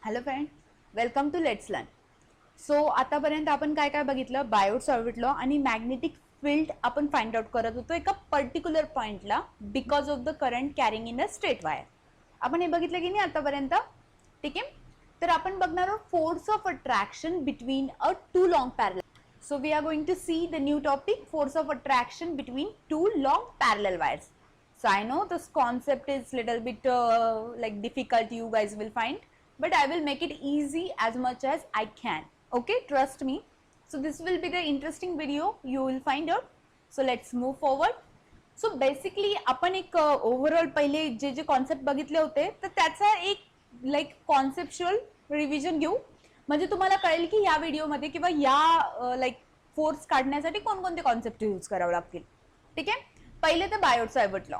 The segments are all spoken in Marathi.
Hello friend, welcome to let's learn. So आतापर्यंत आपण काय काय बघितलं, बायोट सॉर्बिट लॉ आणि मॅग्नेटिक फील्ड आपण फाइंड आउट करत होतो एका पर्टिक्युलर पॉइंटला because of the current carrying in a straight wire. आपण हे बघितलं की नाही आतापर्यंत. ठीक आहे, तर आपण बघणार आहोत force of attraction between a too long parallel. So we are going to see the new topic, force of attraction between two long parallel wires. So I know this concept is little bit like difficult you guys will find, but I will make it easy as much as I can. Okay, trust me. So this will be the interesting video you will find out. So let's move forward. So basically आपण एक ओव्हरऑल पहिले जे जे कॉन्सेप्ट बघितले होते तर त्याचा एक लाईक कॉन्सेप्च्युअल रिव्हिजन घेऊ, म्हणजे तुम्हाला कळेल की या व्हिडिओमध्ये किंवा या लाईक फोर्स काढण्यासाठी कोणकोणते कॉन्सेप्ट यूज करावे लागतील. ठीक आहे, पहिले तर बायोट सायवर्ट लॉ.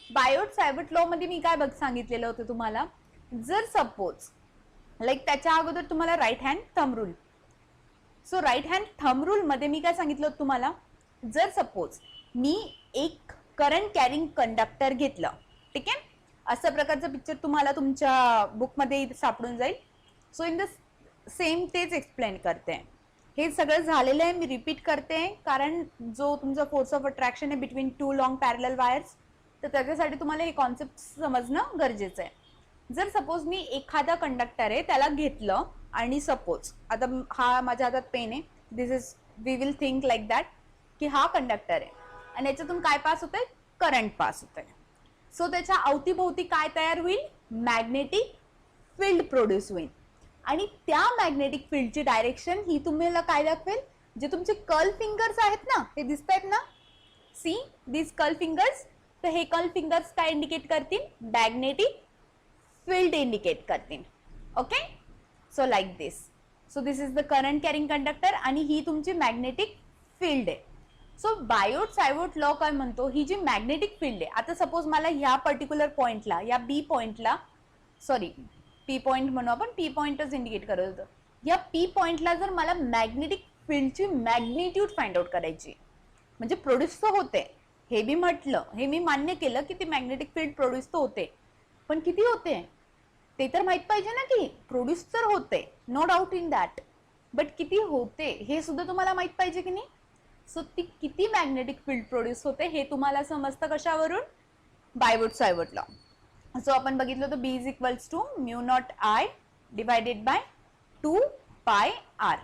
बायोट सायवर्ट लॉ मध्ये मी काय सांगितलेलं होतं तुम्हाला, जर सपोज लाईक त्याच्या अगोदर तुम्हाला right hand thumb rule. So right hand thumb rule मध्ये मी काय सांगितलं होतं तुम्हाला, जर सपोज मी एक करंट कॅरिंग कंडक्टर घेतलं, ठीक आहे, अशा प्रकारचं पिक्चर तुम्हाला तुमच्या बुकमध्ये सापडून जाईल. सो इन द सेम तेच एक्सप्लेन करते. हे सगळं झालेलं आहे, मी रिपीट करते कारण जो तुमचा फोर्स ऑफ अट्रॅक्शन आहे between too long parallel wires, तर त्याच्यासाठी तुम्हाला हे कॉन्सेप्ट समजणं गरजेचं आहे. जर सपोज मी एखादा कंडक्टर आहे त्याला घेतलं आणि सपोज आता हा माझ्या हातात पेन आहे, this is we will think like that की हा कंडक्टर आहे आणि याच्यातून काय पास होतंय, करंट पास होतंय. सो त्याच्या अवतीभोवती काय तयार होईल, मॅग्नेटिक फील्ड प्रोड्यूस होईल आणि त्या मॅग्नेटिक फील्डची डायरेक्शन ही तुम्हाला काय दाखवेल, जे तुमचे कर्ल फिंगर्स आहेत ना, हे दिसत आहेत ना, सी दिस कर्ल फिंगर्स. तर हे कर्ल फिंगर्स काय इंडिकेट करतील, मॅग्नेटिक फील्ड इंडिकेट करतील. Okay, so like this. So this is the current carrying conductor आणि ही तुमची मॅग्नेटिक फील्ड आहे. सो बायोट सायवर्ट लॉ काय म्हणतो, ही जी मॅग्नेटिक फील्ड आहे, आता सपोज मला ह्या पर्टिक्युलर पॉइंटला, या बी पॉइंटला, सॉरी पी पॉइंट म्हणू आपण, पी पॉइंटच इंडिकेट करत होतं, या पी पॉइंटला जर मला मॅग्नेटिक फील्डची मॅग्निट्यूड फाइंड आउट करायची, म्हणजे प्रोड्यूस तर होते, हे बी म्हटलं, हे मी मान्य केलं की ती मॅग्नेटिक फील्ड प्रोड्यूस तर होते, पण किती होते ते तर माहित पाहिजे ना, की प्रोड्यूस तर होते, no doubt in that, but किती होते हे सुद्धा तुम्हाला माहित पाहिजे की नाही. सो ती किती मॅग्नेटिक फील्ड प्रोड्यूस होते हे तुम्हाला समजतं कशावरून, बायोट सायवर्ट लॉ. सो आपण बघितलं तर B is equals to mu not I divided by 2 pi R.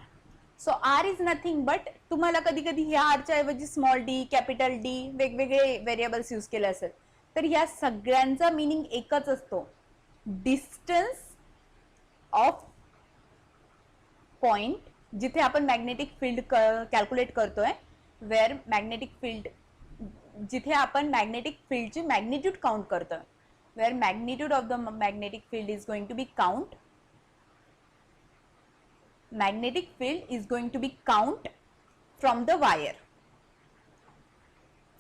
So R is nothing but, तुम्हाला कधी कधी ह्या आरच्या ऐवजी स्मॉल डी, कॅपिटल डी वेगवेगळे व्हेरिएबल्स यूज केले असेल, तर ह्या सगळ्यांचा मिनिंग एकच असतो, डिस्टन्स ऑफ पॉइंट जिथे आपण मॅग्नेटिक फील्ड कॅल्क्युलेट करतोय, वेअर मॅग्नेटिक फील्ड, जिथे आपण मॅग्नेटिक फील्डची मॅग्निट्यूड काउंट करतोय, where magnitude of the magnetic field is going to be count, magnetic field is going to be count from the wire,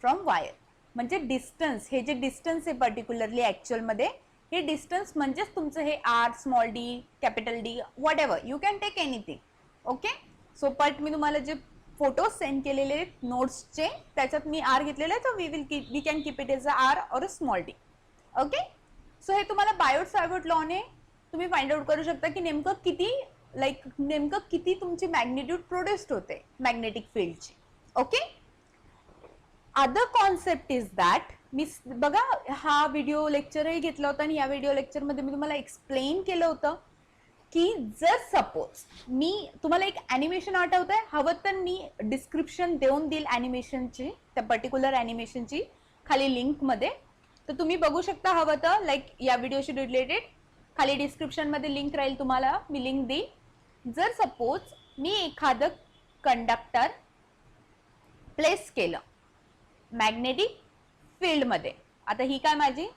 from wire. म्हणजे डिस्टन्स, हे जे डिस्टन्स आहे पर्टिक्युलरली ऍक्च्युअल मध्ये, हे डिस्टन्स म्हणजेच तुमचं हे R, small D, capital D, whatever you can take anything. Okay, so but मी तुम्हाला जे फोटोज सेंड केलेले आहेत नोट्सचे, त्याच्यात मी आर घेतलेला आहे, तर we can keep it as a R or a small D. Okay, so हे तुम्हाला बायोट सायवर्ट लॉने तुम्ही फाइंड आउट करू शकता की नेमकं किती, लाईक नेमकं किती तुमची मॅग्निट्यूड प्रोड्यूस्ड होते मॅग्नेटिक फील्डची. Okay, other concept is that, मी बघा हा व्हिडिओ लेक्चरही घेतला होता आणि या व्हिडिओ लेक्चरमध्ये मी तुम्हाला एक्सप्लेन केलं होतं की जर सपोज मी तुम्हाला एक ॲनिमेशन आठवत आहे, हवं तर मी डिस्क्रिप्शन देऊन देईल ॲनिमेशनची, त्या पर्टिक्युलर ॲनिमेशनची खाली लिंकमध्ये, तर तुम्ही बघू शकता हवं तर, लाईक या व्हिडिओशी रिलेटेड खाली डिस्क्रिप्शन मध्ये लिंक राहील, तुम्हाला मी लिंक देईन. जर सपोज मी एखादं कंडक्टर प्लेस केलं मॅग्नेटिक फील्ड मध्ये, आता ही काय माझी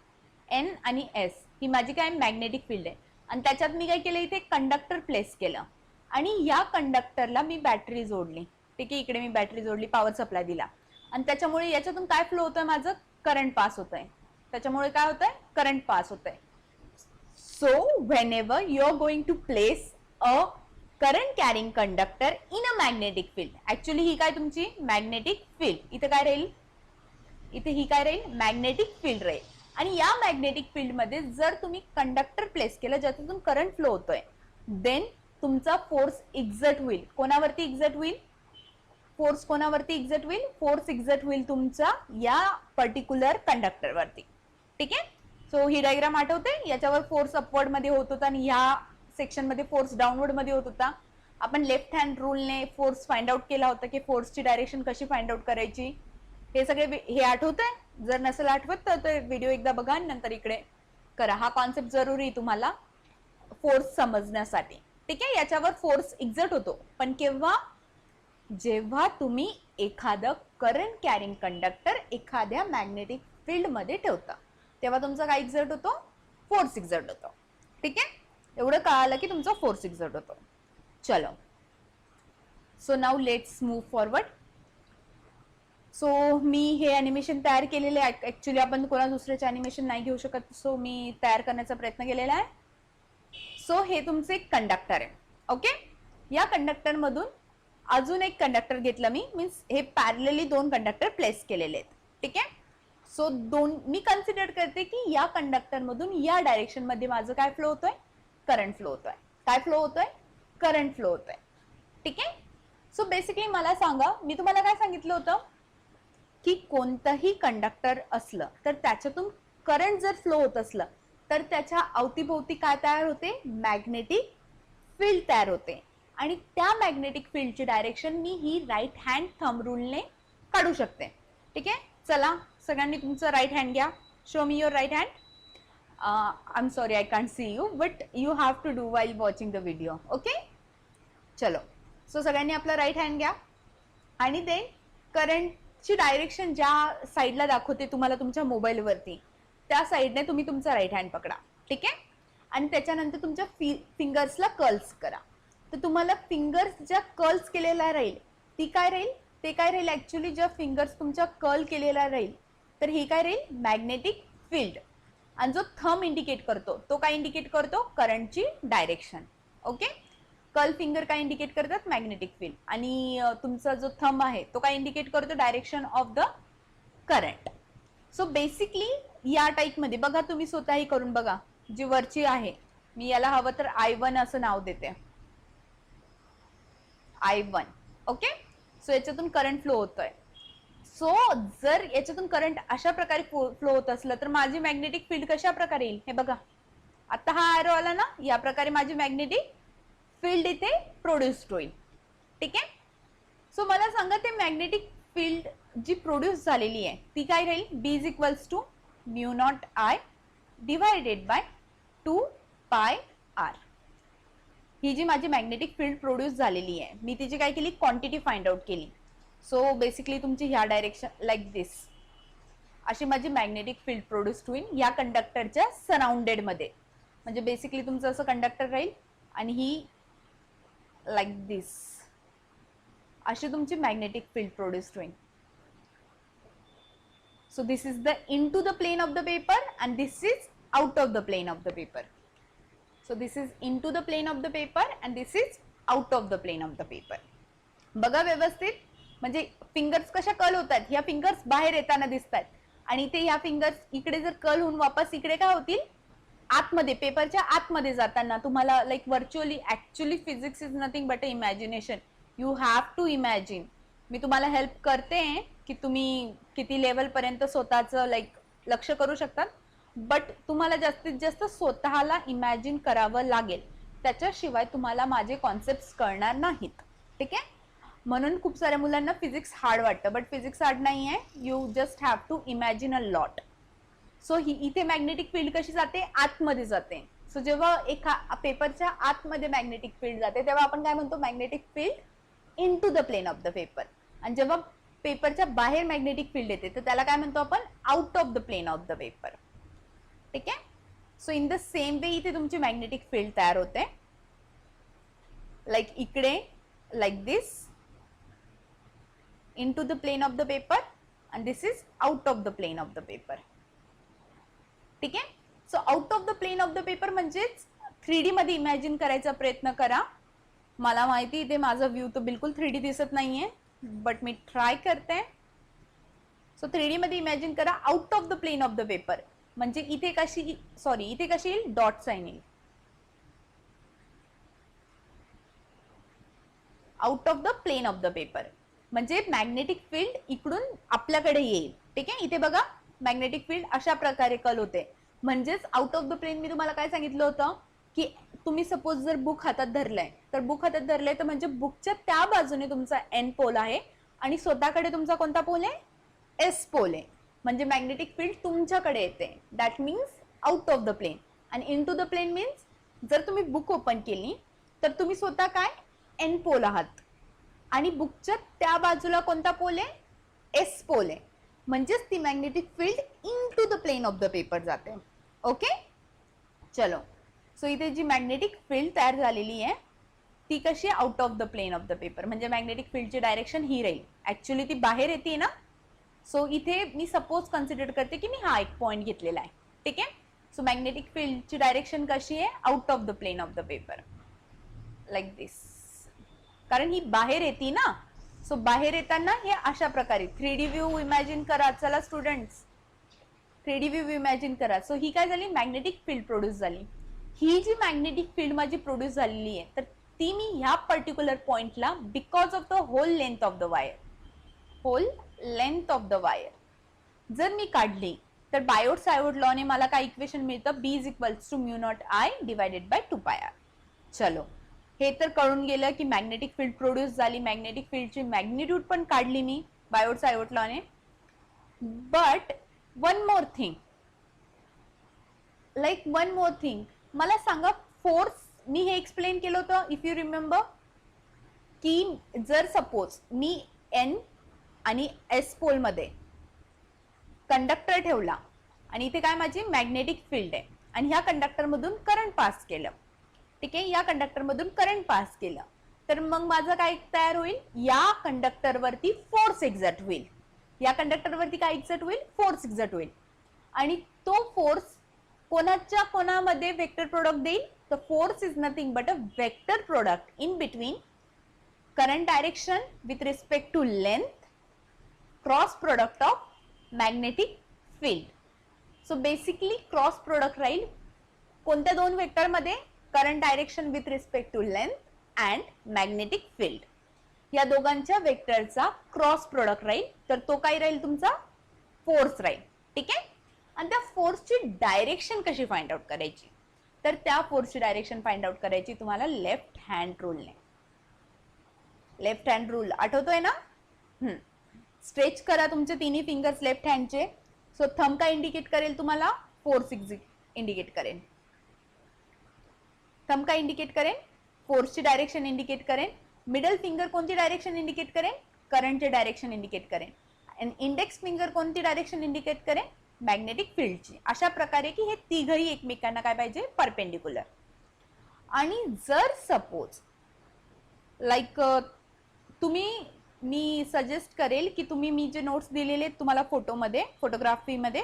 एन आणि एस, ही माझी काय मॅग्नेटिक फील्ड आहे, आणि त्याच्यात मी काय केलं, इथे कंडक्टर प्लेस केलं आणि या कंडक्टरला मी बॅटरी जोडली. ठीक आहे, इकडे मी बॅटरी जोडली, पॉवर सप्लाय दिला आणि त्याच्यामुळे याच्यातून काय फ्लो होतंय, माझं करंट पास होतंय, त्याच्यामुळे काय होतंय, करंट पास होतंय. So whenever you are going to place a current carrying conductor in a magnetic field, actually ही काय तुमची मॅग्नेटिक फील्ड, इथे काय राहील, इथे ही काय राहील, मॅग्नेटिक फील्ड राहील. आणि या मॅग्नेटिक फील्ड मध्ये जर तुम्ही कंडक्टर प्लेस केलं ज्यातून करंट फ्लो होतोय, देन तुमचा फोर्स एक्झर्ट होईल. कोणावरती एक्झर्ट होईल? फोर्स कोणावरती एक्झर्ट होईल? फोर्स एक्झर्ट होईल तुमचा या पर्टिक्युलर कंडक्टरवरती. ठीक आहे. सो ही डायग्राम आठवते, याच्यावर फोर्स अपवर्ड मध्ये होत होता आणि ह्या सेक्शन मध्ये फोर्स डाऊनवर्ड मध्ये होत होता. आपण लेफ्ट हँड रूलने फोर्स फाइंड आउट केला होता की फोर्सची डायरेक्शन कशी फाइंड आउट करायची. हे सगळे हे आठवतंय? जर नसेल आठवत तर व्हिडिओ एकदा बघा आणि नंतर इकडे करा. हा कॉन्सेप्ट जरुरी तुम्हाला फोर्स समजण्यासाठी. ठीक आहे. याच्यावर फोर्स एक्झर्ट होतो, पण केव्हा? जेव्हा तुम्ही एखादं करंट कॅरिंग कंडक्टर एखाद्या मॅग्नेटिक फील्ड मध्ये ठेवता, तेव्हा तुमचा काय एक्झर्ट होतो? फोर्स एक्झर्ट होतो. ठीक आहे. एवढं कळालं की तुमचा फोर्स एक्झर्ट होतो. चलो, so now let's move forward. So मी हे अॅनिमेशन तयार केलेले आहे. ऍक्च्युली आपण कोणा दुसऱ्याचे अॅनिमेशन नाही घेऊ शकत, सो मी तयार करण्याचा प्रयत्न केलेला आहे. सो हे तुमचे एक कंडक्टर आहे. ओके. या कंडक्टर मधून अजून एक कंडक्टर घेतला मी, मीन्स हे पॅरलली दोन कंडक्टर प्लेस केलेले आहेत. ठीक आहे. सो मी कन्सिडर करते की या कंडक्टर मधून या डायरेक्शन मध्ये माझं काय फ्लो होतोय? करंट फ्लो होतोय. काय फ्लो होतोय? करंट फ्लो होतोय. ठीक आहे. सो बेसिकली मला सांगा, मी तुम्हाला काय सांगितलं होतं की कोणतंही कंडक्टर असलं तर त्याच्यातून करंट जर फ्लो होत असलं तर त्याच्या अवतीभोवती काय तयार होते? मॅग्नेटिक फील्ड तयार होते. आणि त्या मॅग्नेटिक फील्डची डायरेक्शन मी ही राईट हँड थंब रूलने काढू शकते. ठीक आहे. चला, सगळ्यांनी तुमचं राईट हँड घ्या. Show me your right hand. I am sorry I can't see you, but you have to do while watching the video. Okay. चलो, सो सगळ्यांनी आपला राईट हँड घ्या आणि देन करंटची डायरेक्शन ज्या साईडला दाखवते तुम्हाला तुमच्या मोबाईलवरती, त्या साईडने तुम्ही तुमचा राईट हँड पकडा. ठीक आहे. आणि त्याच्यानंतर तुमच्या फिंगर्सला कर्ल्स करा. तर तुम्हाला फिंगर्स ज्या कर्ल्स केलेला राहील ती काय राहील? ते काय राहील? ऍक्च्युली ज्या फिंगर्स तुमच्या कर्ल केलेला राहील तर ही काय राहील? Magnetic field. आणि जो थंब इंडिकेट करतो तो काय इंडिकेट करतो? करंटची डायरेक्शन. ओके. कर्ल फिंगर काय इंडिकेट करतात? Magnetic field. आणि तुमचा जो थंब आहे तो काय इंडिकेट करतो? Direction of the current. So basically या टाईप मध्ये बघा, तुम्ही स्वतःही करून बघा. जी वरची आहे, मी याला हवं तर I1 असं नाव देते. I1. ओके. सो याच्यातून करंट फ्लो होतोय. सो जर याच्यातून करंट अशा प्रकारे फ्लो होत असलं तर माझी मॅग्नेटिक फील्ड कशा प्रकारे येईल? हे बघा, आता हा एरो आला ना, या प्रकारे माझी मॅग्नेटिक फील्ड इथे प्रोड्यूस्ड होईल. ठीक आहे. सो मला सांगा, ते मॅग्नेटिक फील्ड जी प्रोड्यूस झालेली आहे ती काय राहील? B is equals to mu not I divided by 2πr. ही जी माझी मॅग्नेटिक फील्ड प्रोड्यूस झालेली आहे, मी तिची काय केली? क्वांटिटी फाइंड आउट केली. सो बेसिकली तुमची ह्या डायरेक्शन लाईक दिस अशी माझी मॅग्नेटिक फील्ड प्रोड्यूस होईल या कंडक्टरच्या सराउंडेड मध्ये. म्हणजे बेसिकली तुमचं असं कंडक्टर राहील आणि ही लाईक दिस अशी तुमची मॅग्नेटिक फील्ड प्रोड्यूस होईल. So this is the into the plane of the paper and this is out of the plane of the paper. So this is into the plane of the paper and this is out of the plane of the paper. बघा व्यवस्थित, म्हणजे फिंगर्स कशा कर्ल होतात? ह्या फिंगर्स बाहेर येताना दिसतात आणि ते ह्या फिंगर्स इकडे जर कर्ल होऊन वापस इकडे काय होतील? आतमध्ये, पेपरच्या आतमध्ये जाताना तुम्हाला like virtually. Actually physics is nothing but a imagination. You have to imagine. मी तुम्हाला हेल्प करते की तुम्ही किती लेवल पर्यंत स्वतःचं लाईक लक्ष करू शकतात, बट तुम्हाला जास्तीत जास्त स्वतःला इमॅजिन करावं लागेल. त्याच्याशिवाय तुम्हाला माझे कॉन्सेप्ट कळणार नाहीत. ठीक आहे. म्हणून खूप साऱ्या मुलांना फिजिक्स हार्ड वाटतं, बट फिजिक्स हार्ड नाही आहे. You just have to imagine a lot. So ही इथे मॅग्नेटिक फील्ड कशी जाते? आतमध्ये जाते. सो जेव्हा एका पेपरच्या आतमध्ये मॅग्नेटिक फील्ड जाते तेव्हा आपण काय म्हणतो? Magnetic field into the plane of the paper. आणि जेव्हा पेपरच्या बाहेर मॅग्नेटिक फील्ड येते तर त्याला काय म्हणतो आपण? Out of the plane of the paper. ठीक आहे. So in the same way इथे तुमची मॅग्नेटिक फील्ड तयार होते, लाईक इकडे like this into the plane of the paper and this is out of the plane of the paper. ठीक आहे. So out of the plane of the paper म्हणजेच 3D मध्ये इमॅजिन करायचा प्रयत्न करा. मला माहिती इथे माझा व्ह्यू तर बिलकुल 3D दिसत नाहीये, बट मी ट्राय करते. सो 3D मध्ये इमॅजिन करा out of the plane of the paper. म्हणजे इथे कशी, सॉरी इथे कशी येईल? डॉट साइन येईल. Out of the plane of the paper, म्हणजे मॅग्नेटिक फील्ड इकडून आपल्याकडे येईल. ठीक आहे, इथे बघा मॅग्नेटिक फील्ड अशा प्रकारे कल होते. म्हणजेच आउट ऑफ द प्लेन मी तुम्हाला काय सांगितलं होतं की तुम्ही सपोज जर बुक हातात धरलाय, तर बुक हातात धरलाय तर म्हणजे बुकच्या त्या बाजूने तुमचा एन पोल आहे आणि स्वतःकडे तुमचा कोणता पोल आहे, एस पोल आहे. म्हणजे मॅग्नेटिक फील्ड तुमच्याकडे येते, that means out of the plane. आणि into the plane means जर तुम्ही बुक ओपन केली तर तुम्ही स्वतः काय, एन पोल आहात आणि बुकच्या त्या बाजूला कोणता पोल आहे, एस पोल आहे. म्हणजेच ती magnetic field into the plane of the paper जाते. ओके, चलो. सो इथे जी मॅग्नेटिक फील्ड तयार झालेली आहे ती कशी, out of the plane of the paper. म्हणजे मॅग्नेटिक फील्डची डायरेक्शन ही राहील. ऍक्च्युली ती बाहेर येते ना. सो इथे मी सपोज कन्सिडर करते की मी हा एक पॉइंट घेतलेला आहे. ठीक आहे. सो मॅग्नेटिक फील्डची डायरेक्शन कशी आहे, out of the plane of the paper, like this. कारण ही बाहेर येते ना. सो बाहेर येताना हे अशा प्रकारे 3D व्ह्यू इमॅजिन करा. चला स्टुडंट्स, 3D व्ह्यू इमॅजिन करा. सो ही काय झाली, मॅग्नेटिक फील्ड प्रोड्यूस झाली. ही जी मॅग्नेटिक फील्ड माझी प्रोड्यूस झालेली आहे तर ती मी ह्या पर्टिक्युलर पॉइंटला because of the whole length of the wire, whole length of the wire जर मी काढली तर बायोट सायवर्ट लॉने मला काय इक्वेशन मिळतं, B is equals to mu not I divided by 2πr. चलो, हे तर कळून गेलं की मॅग्नेटिक फील्ड प्रोड्यूस झाली. मॅग्नेटिक फील्डची मॅग्निट्यूड पण काढली मी बायोट सायवर्ट लॉने. But one more thing, like one more thing, मला सांगा फोर्स, मी हे एक्सप्लेन केलं होतं इफ यू रिमेंबर, की जर सपोज मी एन आणि एस पोल मध्ये कंडक्टर ठेवला आणि इथे काय माझी मॅग्नेटिक फील्ड आहे आणि ह्या कंडक्टर मधून करंट पास केलं. ठीक आहे, या कंडक्टर मधून करंट पास केलं तर मग माझं काय तयार होईल, या कंडक्टर वरती फोर्स एक्झर्ट होईल. या कंडक्टर वरती काय एक्झर्ट होईल, फोर्स एक्झर्ट होईल. आणि तो फोर्स कोणाच्या कोणामध्ये वेक्टर प्रोडक्ट देईल, तर force is nothing but a vector product in between current direction with respect to length, cross product of magnetic field. So basically cross product राहील कोणत्या दोन वेक्टर मध्ये, current direction with respect to length and magnetic field. या दोघांच्या वेक्टरचा क्रॉस प्रोडक्ट राहील, तर तो काय राहील तुमचा, फोर्स राहील. ठीक आहे. आणि त्या फोर्सची डायरेक्शन कशी फाइंड आउट करायची, तर त्या फोर्सची डायरेक्शन फाइंड आउट करायची तुम्हाला लेफ्ट हँड रूलने. लेफ्ट हँड रूल आठवतोय ना. स्ट्रेच करा तुमचे तिन्ही फिंगर्स लेफ्ट हँडचे. सो थंब काय इंडिकेट करेल तुम्हाला, फोर्स इंडिकेट करेल. थंब काय इंडिकेट करेल, फोर्सची डायरेक्शन इंडिकेट करेल. मिडल फिंगर कोणती डायरेक्शन इंडिकेट करेल, करंटची डायरेक्शन इंडिकेट करेल. आणि इंडेक्स फिंगर कोणती डायरेक्शन इंडिकेट करेल, मॅग्नेटिक फील्डची. अशा प्रकारे की हे तिघही एकमेकांना काय पाहिजे, परपेंडिक्युलर. आणि जर सपोज लाईक तुम्ही, मी सजेस्ट करेल की तुम्ही मी जे नोट्स दिलेले आहेत तुम्हाला फोटोमध्ये, फोटोग्राफीमध्ये,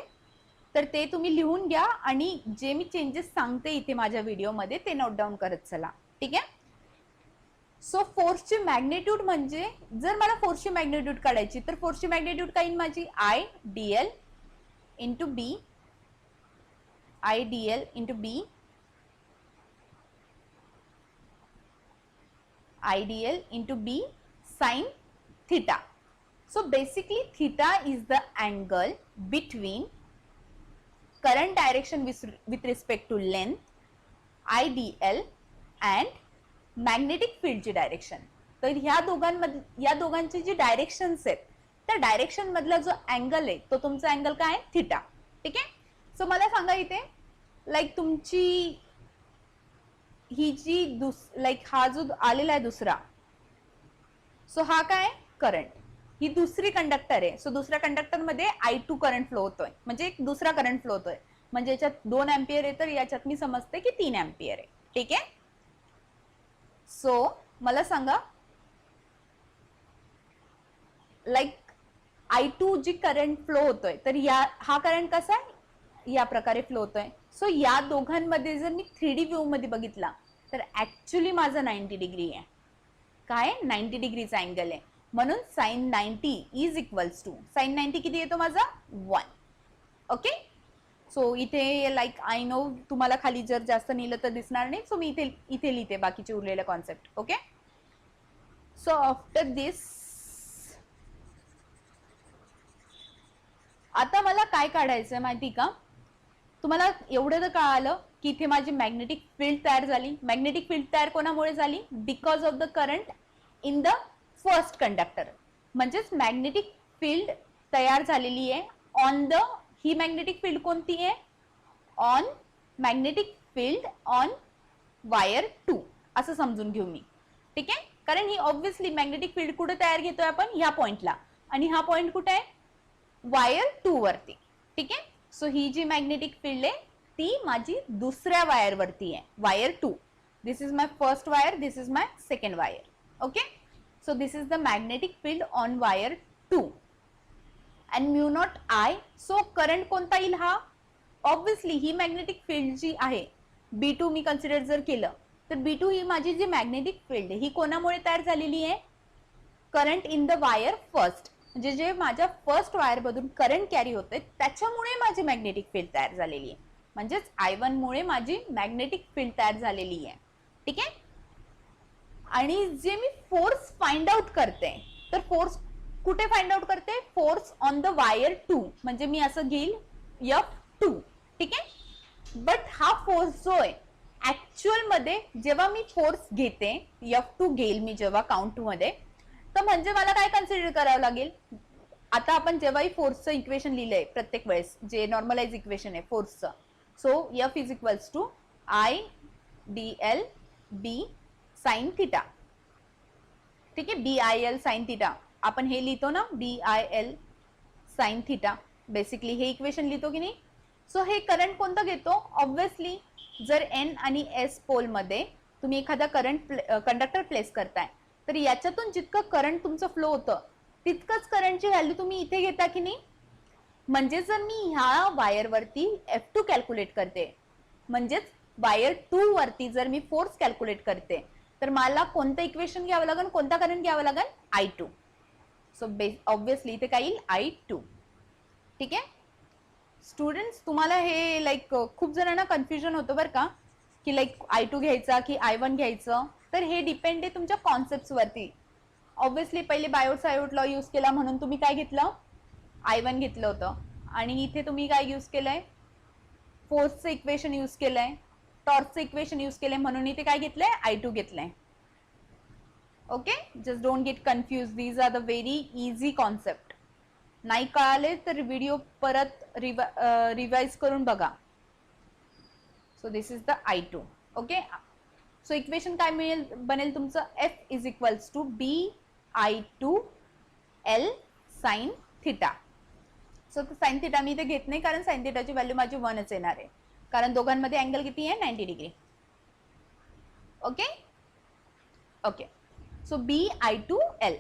तर ते तुम्ही लिहून घ्या आणि जे मी चेंजेस सांगते इथे माझ्या व्हिडिओमध्ये ते नोट डाऊन करत चला. ठीक आहे. सो फोर्सची मॅग्नेट्यूड म्हणजे, जर मला फोर्सची मॅग्नेट्यूड काढायची तर फोर्सची मॅग्नेट्यूड काय माझी, I dl into B, I dl into B, I dl into B sin theta. So basically theta is the angle between current direction with respect to length, I dl, and magnetic field ची डायरेक्शन. तर ह्या दोघांची जी डायरेक्शन्स आहेत त्या डायरेक्शन मधला जो अँगल आहे तो तुमचा अँगल काय आहे, थिटा. ठीक आहे. सो मला सांगा इथे लाईक तुमची ही जी लाईक हा जो आलेला आहे दुसरा, सो हा काय करंट, ही दुसरी कंडक्टर आहे. सो दुसऱ्या कंडक्टर मध्ये I2 करंट फ्लो होतोय, म्हणजे एक दुसरा करंट फ्लो होतोय. म्हणजे याच्यात 2 एम्पियर आहे तर याच्यात मी समजते की 3 एम्पियर आहे. ठीक आहे. सो मला सांगा लाईक I2 जी करंट फ्लो होतोय तर हा करंट कसा आहे, या प्रकारे फ्लो होतोय. सो या दोघांमध्ये जर मी 3D व्ह्यू मध्ये बघितला तर ऍक्च्युली माझा 90 डिग्री आहे. काय, 90 डिग्रीचा अँगल आहे. म्हणून sine 90 is equals to, sine 90 किती येतो माझा, 1. ओके. सो इथे लाईक आय नो तुम्हाला खाली जर जास्त लिहिलं तर दिसणार नाही, सो मी इथे लिहिते बाकीचे उरलेले कॉन्सेप्ट. ओके. सो आफ्टर दिस आता मला काय काढायचंय माहिती का, तुम्हाला एवढं तर कळालं की इथे माझी मॅग्नेटिक फील्ड तयार झाली. मॅग्नेटिक फील्ड तयार कोणामुळे झाली, because of the current in the first conductor. म्हणजेच मॅग्नेटिक फील्ड तयार झालेली आहे on the, he magnetic field कोणती आहे, on magnetic field on wire 2 असं समजून घेऊ मी. ठीक आहे, कारण ही ऑब्व्हियसली मॅग्नेटिक फील्ड कुठे तयार घेतोय आपण, ह्या पॉइंटला, आणि हा पॉइंट कुठे आहे, वायर 2 वरती. ठीक आहे, सो ही जी मॅग्नेटिक फील्ड आहे ती माझी दुसऱ्या वायर वरती आहे, wire 2. This is my first wire, this is my second wire. Okay, so this is the magnetic field on wire 2 and mu not I. So current कोणता येईल हा, ऑब्व्हियसली ही मॅग्नेटिक फील्ड जी आहे B2 मी कन्सिडर जर केलं तर B2 ही माझी जी मॅग्नेटिक फील्ड ही कोणामुळे तयार झालेली आहे, current in the wire first. म्हणजे जे माझ्या फर्स्ट वायर मधून करंट कॅरी होते त्याच्यामुळे माझी मॅग्नेटिक फील्ड तयार झालेली आहे. म्हणजेच I1 मुळे माझी मॅग्नेटिक फील्ड तयार झालेली आहे. ठीक आहे, आणि जे मी फोर्स फाइंड आउट करते, तर फोर्स कुठे फाइंड आउट करते, फोर्स ऑन द वायर 2. म्हणजे मी असं घेईल F2. ठीक आहे, बट हा फोर्स जो आहे ऍक्च्युअल मध्ये जेव्हा मी फोर्स घेते, F2 घेईल मी जेव्हा काउंट मध्ये, तर म्हणजे मला काय कन्सिडर करावं लागेल, आता आपण जेव्हाही फोर्सचं इक्वेशन लिहिलंय प्रत्येक वेळेस, जे नॉर्मलाइज इक्वेशन आहे फोर्सचं, so F is equals to I dl B sine theta. ठीक आहे, BIL साइन थिटा आपण हे लिहितो ना, BIL साइन थिटा, बेसिकली हे इक्वेशन लिहितो की नाही. सो हे करंट कोणतं घेतो, ऑब्व्हियसली जर N आणि S पोल मध्ये तुम्ही एखादा कंडक्टर प्लेस करताय तर याच्यातून जितकं करंट तुमचं फ्लो होतं तितकंच करंटची व्हॅल्यू तुम्ही इथे घेता की नाही. म्हणजे जर मी ह्या वायर वरती F2 कॅल्क्युलेट करते, म्हणजेच वायर 2 वरती जर मी फोर्स कॅल्क्युलेट करते, तर मला कोणतं इक्वेशन घ्यावं लागेल, कोणता करंट घ्यावा लागेल, I2. सो ऑब्व्हियसली इथे काय येईल, I2. ठीक आहे स्टुडंट्स, तुम्हाला हे लाईक खूप जणांना कन्फ्युजन होतं बरं का, की लाईक I2 घ्यायचा की I1 घ्यायचं. तर हे डिपेंड आहे तुमच्या कॉन्सेप्ट वरती. ऑब्व्हियसली पहिले बायोट सायोट लॉ यूज केला म्हणून तुम्ही काय घेतलं, I1 घेतलं होतं, आणि इथे तुम्ही काय यूज केलंय, फोर्सचं इक्वेशन यूज केलंय, टॉर्कचं इक्वेशन यूज केलंय, म्हणून इथे काय घेतलंय, I2 घेतलंय. Okay, just don't get confuse, these are the very easy concept. नाही कळाले तर व्हिडिओ परत रिवाइज करून बघा. So this is the I2. Okay, so equation काय मिळेल, बनेल तुमचं F is equals to BI2 L sine theta. So sine theta मी इथे घेत नाही, कारण साइन थिटाची व्हॅल्यू माझी 1च येणार आहे, कारण दोघांमध्ये अँगल किती आहे, 90 degree. Okay okay, so BI2 L.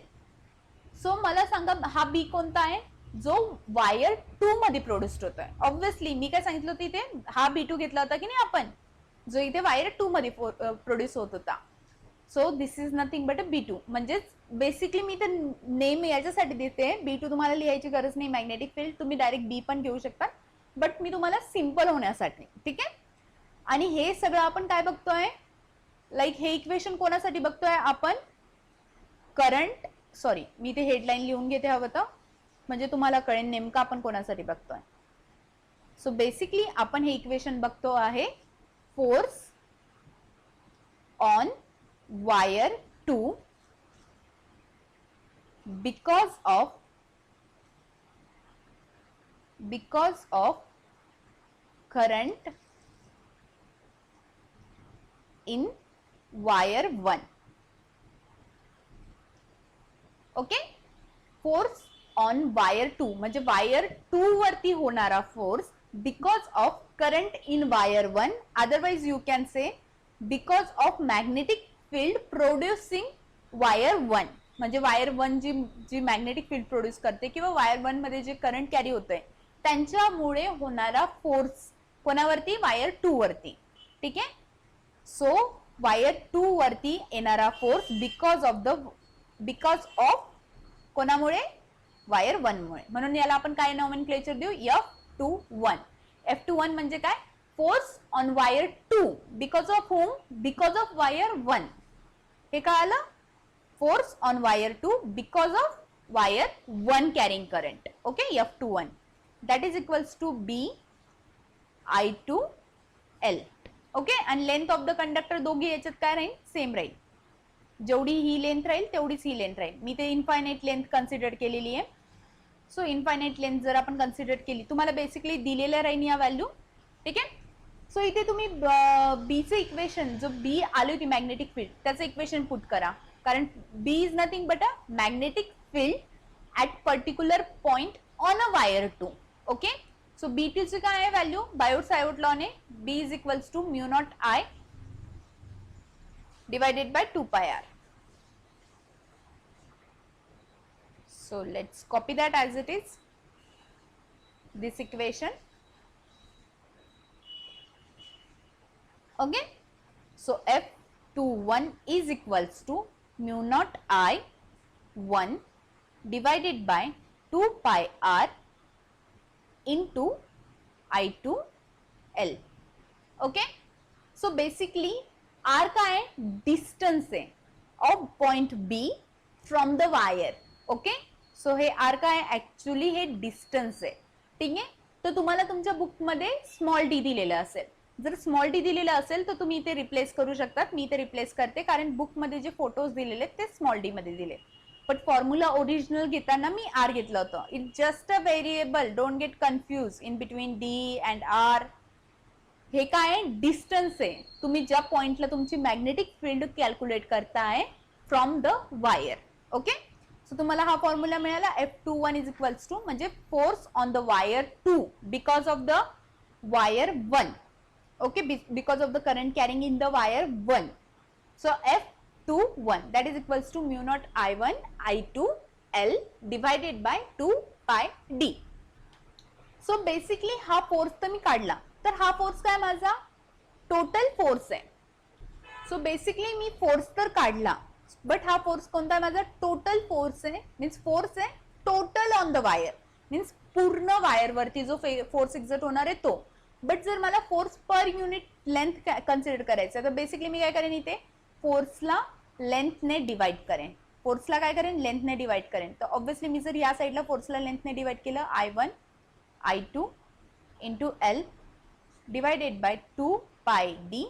So मला सांगा हा B कोणता आहे, जो वायर 2 मध्ये प्रोड्यूस्ड होतोय. ऑब्व्हियसली मी काय सांगितलं होतं इथे, हा B2 घेतला होता की नाही आपण, जो इथे वायर 2 मध्ये प्रोड्यूस होत होता. So this is nothing but a B2. म्हणजेच बेसिकली मी इथे नेम याच्यासाठी देते, B2 तुम्हाला लिहायची गरज नाही, मॅग्नेटिक फील्ड तुम्ही डायरेक्ट B पण घेऊ शकता, बट मी तुम्हाला सिंपल होण्यासाठी. ठीक आहे, आणि हे सगळं आपण काय बघतोय, लाईक हे इक्वेशन कोणासाठी बघतोय आपण, करंट, सॉरी मी इथे हेडलाईन लिहून घेते हवं तर, म्हणजे तुम्हाला कळेल नेमकं आपण कोणासाठी बघतोय. सो बेसिकली आपण हे इक्वेशन बघतो आहे force on wire 2 because of current in wire 1. Okay, force on wire 2 म्हणजे वायर 2 वरती होणारा force because of current in wire 1. Otherwise you can say because of magnetic field producing wire 1. म्हणजे वायर 1 जी मॅग्नेटिक फील्ड प्रोड्यूस करते किंवा वायर 1 मध्ये जे करंट कॅरी होतंय त्यांच्यामुळे होणारा फोर्स कोणावरती, वायर 2 वरती. ठीक आहे, सो वायर 2 वरती येणारा फोर्स बिकॉज ऑफ कोणामुळे, वायर 1 मुळे. म्हणून याला आपण काय नॉमेनक्लेचर देऊ, F21. F21 म्हणजे काय, force on wire 2 because of home, because of wire 1. हे कळालं. force on wire 2 because of wire 1 carrying current. Okay, F21 that is equals to B I2 L. Okay, आणि लेंथ ऑफ द कंडक्टर दोघी याच्यात काय राहील, सेम राहील. जेवढी ही लेंथ राहील तेवढीच ही लेंथ राहील. मी ते इन्फायनाइट लेंथ कन्सिडर केलेली आहे. सो इन्फायनाइट लेंथ जर आपण कन्सिडर केली, तुम्हाला बेसिकली दिलेलं राहील या व्हॅल्यू. ठीक आहे. सो इथे तुम्ही बीचं इक्वेशन, जो बी आली होती मॅग्नेटिक फील्ड, त्याचं इक्वेशन पुट करा. कारण B is nothing but a magnetic field at particular point on a wire 2. Okay, so B2 ची काय आहे व्हॅल्यू, बायोट सायोट लॉ ने B is equals to mu not I divided by 2 pi r. So let's copy that as it is, this equation. Okay, so F21 is equals to mu naught I 1 divided by 2 pi r into I2 L. Okay, so basically R का है, डिस्टन्स है of point B from the wire. Okay, so हे R का है, ऍक्च्युली हे डिस्टन्स आहे. ठीक आहे. तर तुम्हाला तुमच्या बुक मध्ये स्मॉल डी दिलेलं असेल. जर स्मॉल डी दिलेलं असेल तर तुम्ही इथे रिप्लेस करू शकतात. मी इथे रिप्लेस करते कारण बुक मध्ये जे फोटोज दिलेले ते स्मॉल डी मध्ये दिले. बट फॉर्म्युला ओरिजिनल घेताना मी R घेतलं होतं. It just a variable, don't get confuse in between D and R. हे काय आहे, डिस्टन्स आहे. तुम्ही ज्या पॉइंटला तुमची मॅग्नेटिक फील्ड कॅल्क्युलेट करताय from the wire. Okay, so तुम्हाला हा फॉर्म्युला मिळाला. F21 इज इक्वल्स टू म्हणजे force on the wire 2 because of the wire 1. Okay, because of the current carrying in the wire 1. So F21 that is equals to mu naught I1 I2 L divided by 2 pi D. So basically हा फोर्स तर मी काढला. तर हा फोर्स काय माझा टोटल फोर्स आहे. सो बेसिकली मी फोर्स तर काढला, बट हा फोर्स कोणता आहे माझा, टोटल फोर्स आहे. मीन्स फोर्स आहे total on the wire, means पूर्ण वायर वरती जो फोर्स एक्झर्ट होणार आहे तो. बट जर मला force per unit length consider करायचं तर बेसिकली मी काय करेन, इथे फोर्सला लेंथने डिवाइड करेन. फोर्सला काय करेन, लेंथने डिवाइड करेन. तर ऑब्व्हियसली मी जर या साईडला फोर्सला लेंथने डिवाइड केलं, I1 I2 into L divided by 2 pi D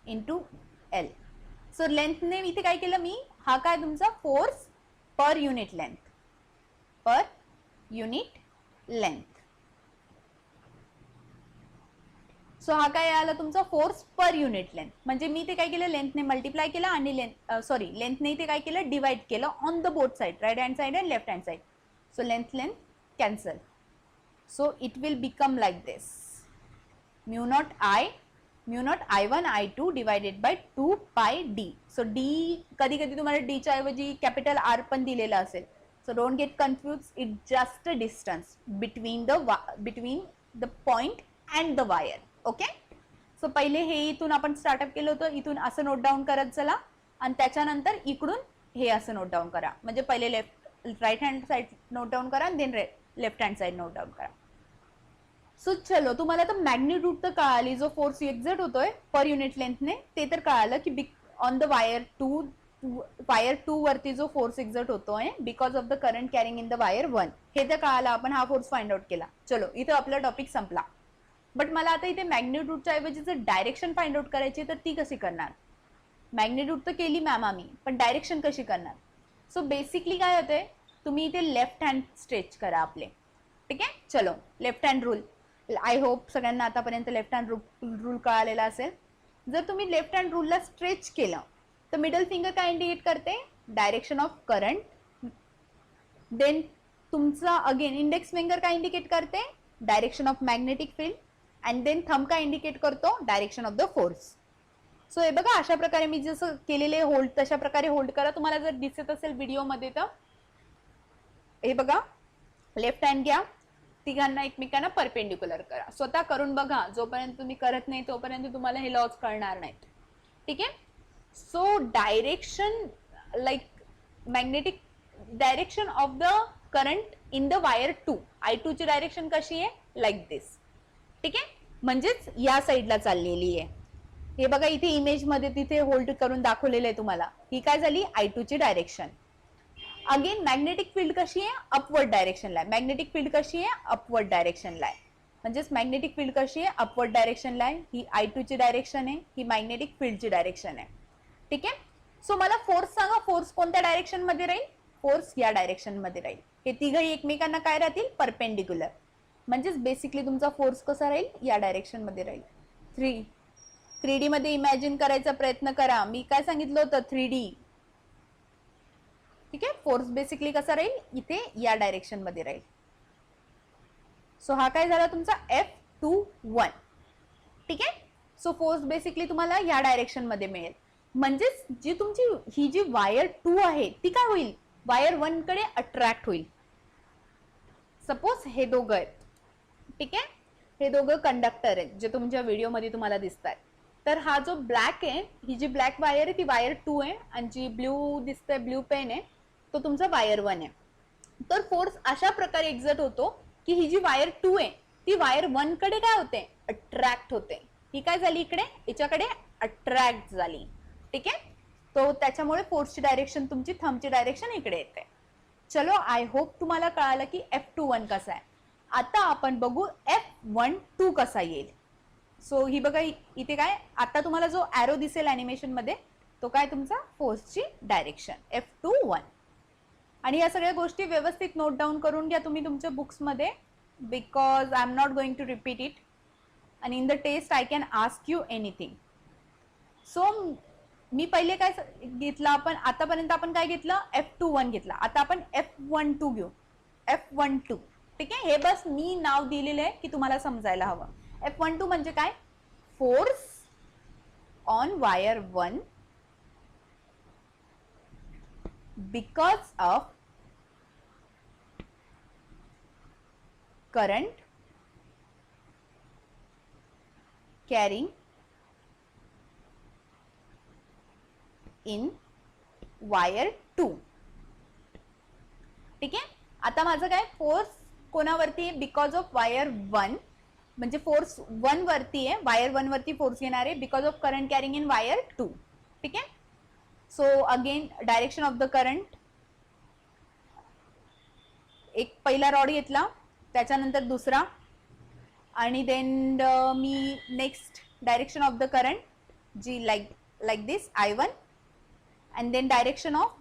into L. So लेंथने इथे काय केलं मी, हा काय तुमचा force per unit length, per unit length. So हा काय आला तुमचा फोर्स पर युनिट लेंथ. म्हणजे मी ते काय केलं, लेंथने मल्टिप्लाय केलं आणि लेंथने इथे काय केलं, डिवाइड केलं on the both side, right hand side and left hand side. So length cancel. So it will become like this, mu naught I1 I2 divided by 2 pi D. So D कधी कधी तुम्हाला D च्या ऐवजी कॅपिटल R पण दिलेला असेल. So don't get confused, it's just a distance between the point and the wire. Okay, so पहिले हे इथून आपण स्टार्टअप केलं होतं, इथून असं नोट डाऊन करत चला आणि त्याच्यानंतर इकडून हे असं नोट डाऊन करा. म्हणजे पहिले right hand side note down करा आणि then left hand side note down करा. सो चलो, तुम्हाला तर मॅग्निट्यूड तर कळाली, जो फोर्स एक्झर्ट होतोय पर युनिट लेंथने ते तर कळालं की ऑन द वायर 2 वरती जो फोर्स एक्झर्ट होतोय because of the current carrying in the wire 1, हे तर कळालं. आपण हा फोर्स फाइंड आउट केला. चलो, इथं आपला टॉपिक संपला. बट मला आता इथे मॅग्निट्यूडच्या ऐवजी जर डायरेक्शन फाइंड आउट करायची तर ती कशी करणार. मॅग्निट्यूड तर केली मॅम आम्ही, पण डायरेक्शन कशी करणार. सो बेसिकली काय होतंय, तुम्ही इथे लेफ्ट हँड स्ट्रेच करा आपले. ठीक आहे, चलो left hand rule. I hope सगळ्यांना आतापर्यंत लेफ्ट हँड रूल कळालेला असेल. जर तुम्ही लेफ्ट हँड रूलला स्ट्रेच केलं तर मिडल फिंगर काय इंडिकेट करते, डायरेक्शन ऑफ करंट. देन तुमचा अगेन इंडेक्स फिंगर काय इंडिकेट करते, direction of magnetic field. And then thumb काय इंडिकेट करतो, direction of the force. So हे बघा, अशा प्रकारे मी जसं केलेले होल्ड तशा प्रकारे होल्ड करा. तुम्हाला जर दिसत असेल व्हिडिओमध्ये तर हे बघा, लेफ्ट हँड घ्या, तिघांना एकमेकांना परपेंडिक्युलर करा. स्वतः करून बघा, जोपर्यंत तुम्ही करत नाही तोपर्यंत तुम्हाला हे लॉज कळणार नाहीत. ठीक आहे. So direction like magnetic direction of the current in the wire 2, I2 ची डायरेक्शन कशी आहे, लाईक दिस. ठीक आहे, म्हणजेच या साईडला चाललेली आहे. हे बघा इथे इमेज मध्ये तिथे होल्ड करून दाखवलेलं आहे तुम्हाला. ही काय झाली I2 ची डायरेक्शन. अगेन मॅग्नेटिक फील्ड कशी आहे, अपवर्ड डायरेक्शनला आहे. मॅग्नेटिक फील्ड कशी आहे, अपवर्ड डायरेक्शनला आहे. म्हणजेच मॅग्नेटिक फील्ड कशी आहे, अपवर्ड डायरेक्शनला आहे. ही I2 ची डायरेक्शन आहे, ही मॅग्नेटिक फील्डची डायरेक्शन आहे. ठीक आहे. सो मला फोर्स सांगा, फोर्स कोणत्या डायरेक्शन मध्ये राहील, फोर्स या डायरेक्शन मध्ये राहील. हे तिघही एकमेकांना काय राहतील, परपेंडिक्युलर. म्हणजेच बेसिकली तुमचा फोर्स कसा राहील, या डायरेक्शन मध्ये राहील. 3D मध्ये इमॅजिन करायचा प्रयत्न करा. मी काय सांगितलं होतं, 3D. ठीक आहे. फोर्स बेसिकली कसा राहील, इथे या डायरेक्शन मध्ये राहील. सो हा काय झाला तुमचा F21. ठीक आहे. सो फोर्स बेसिकली तुम्हाला या डायरेक्शन मध्ये मिळेल. म्हणजेच जी तुमची ही जी वायर 2 आहे ती काय होईल, वायर 1 कडे अट्रॅक्ट होईल. सपोज हे दोघं आहेत. ठीक आहे. हे दोघं कंडक्टर आहेत जे तुमच्या व्हिडिओमध्ये तुम्हाला दिसतात. तर हा जो ब्लॅक आहे, ही जी ब्लॅक वायर आहे ती वायर 2 आहे, आणि जी ब्ल्यू दिसते, ब्ल्यू पेन आहे, तो तुमचा वायर 1 आहे. तर फोर्स अशा प्रकारे एक्झर्ट होतो की ही जी वायर 2 आहे ती वायर 1 कडे काय होते, अट्रॅक्ट होते. ही काय झाली, इकडे याच्याकडे अट्रॅक्ट झाली. ठीक आहे. तो त्याच्यामुळे फोर्सची डायरेक्शन तुमची थंबची डायरेक्शन इकडे येते. चलो, आय होप तुम्हाला कळालं की F21 कसा आहे. आता आपण बघू F12 कसा येईल. सो ही बघा इथे काय, आता तुम्हाला जो ॲरो दिसेल ॲनिमेशन मध्ये तो काय तुमचा फोर्सची डायरेक्शन F21. आणि या सगळ्या गोष्टी व्यवस्थित नोट डाऊन करून घ्या तुम्ही तुमच्या बुक्समध्ये, because I am not going to repeat it, आणि in the test I can ask you anything. So मी पहिले काय घेतलं, आपण आतापर्यंत आपण काय घेतलं, F21 घेतला. आता आपण F12 घेऊ, F12. ठीक आहे. हे बस मी नाव दिलेलं आहे की तुम्हाला समजायला हवं. F12 म्हणजे काय, force on wire 1 because of current carrying in wire 2. ठीक आहे. आता माझं काय, फोर्स कोणावरती आहे, बिकॉज ऑफ वायर 1, म्हणजे फोर्स 1 वरती आहे, वायर 1 वरती फोर्स येणार आहे because of current carrying in wire 2. ठीक आहे. So again direction of the current, एक पहिला रॉड घेतला, त्याच्यानंतर दुसरा, आणि देन मी next direction of the current जी like this I1, and then direction of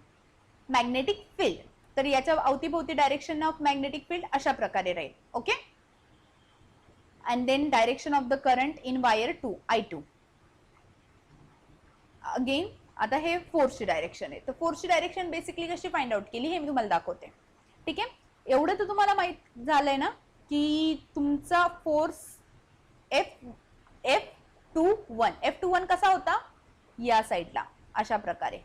magnetic field. तर याच्या अवतीभोवती डायरेक्शन ऑफ मॅग्नेटिक फील्ड अशा प्रकारे राहील. ओके. And then direction of the current in wire 2 I2. Again आता हे फोर्सची डायरेक्शन आहे. तर फोर्सची डायरेक्शन बेसिकली कशी फाइंड आउट केली हे मी तुम्हाला दाखवते. ठीक आहे. एवढं तर तुम्हाला माहित झालंय ना की तुमचा फोर्स F21 कसा होता, या साईडला अशा प्रकारे.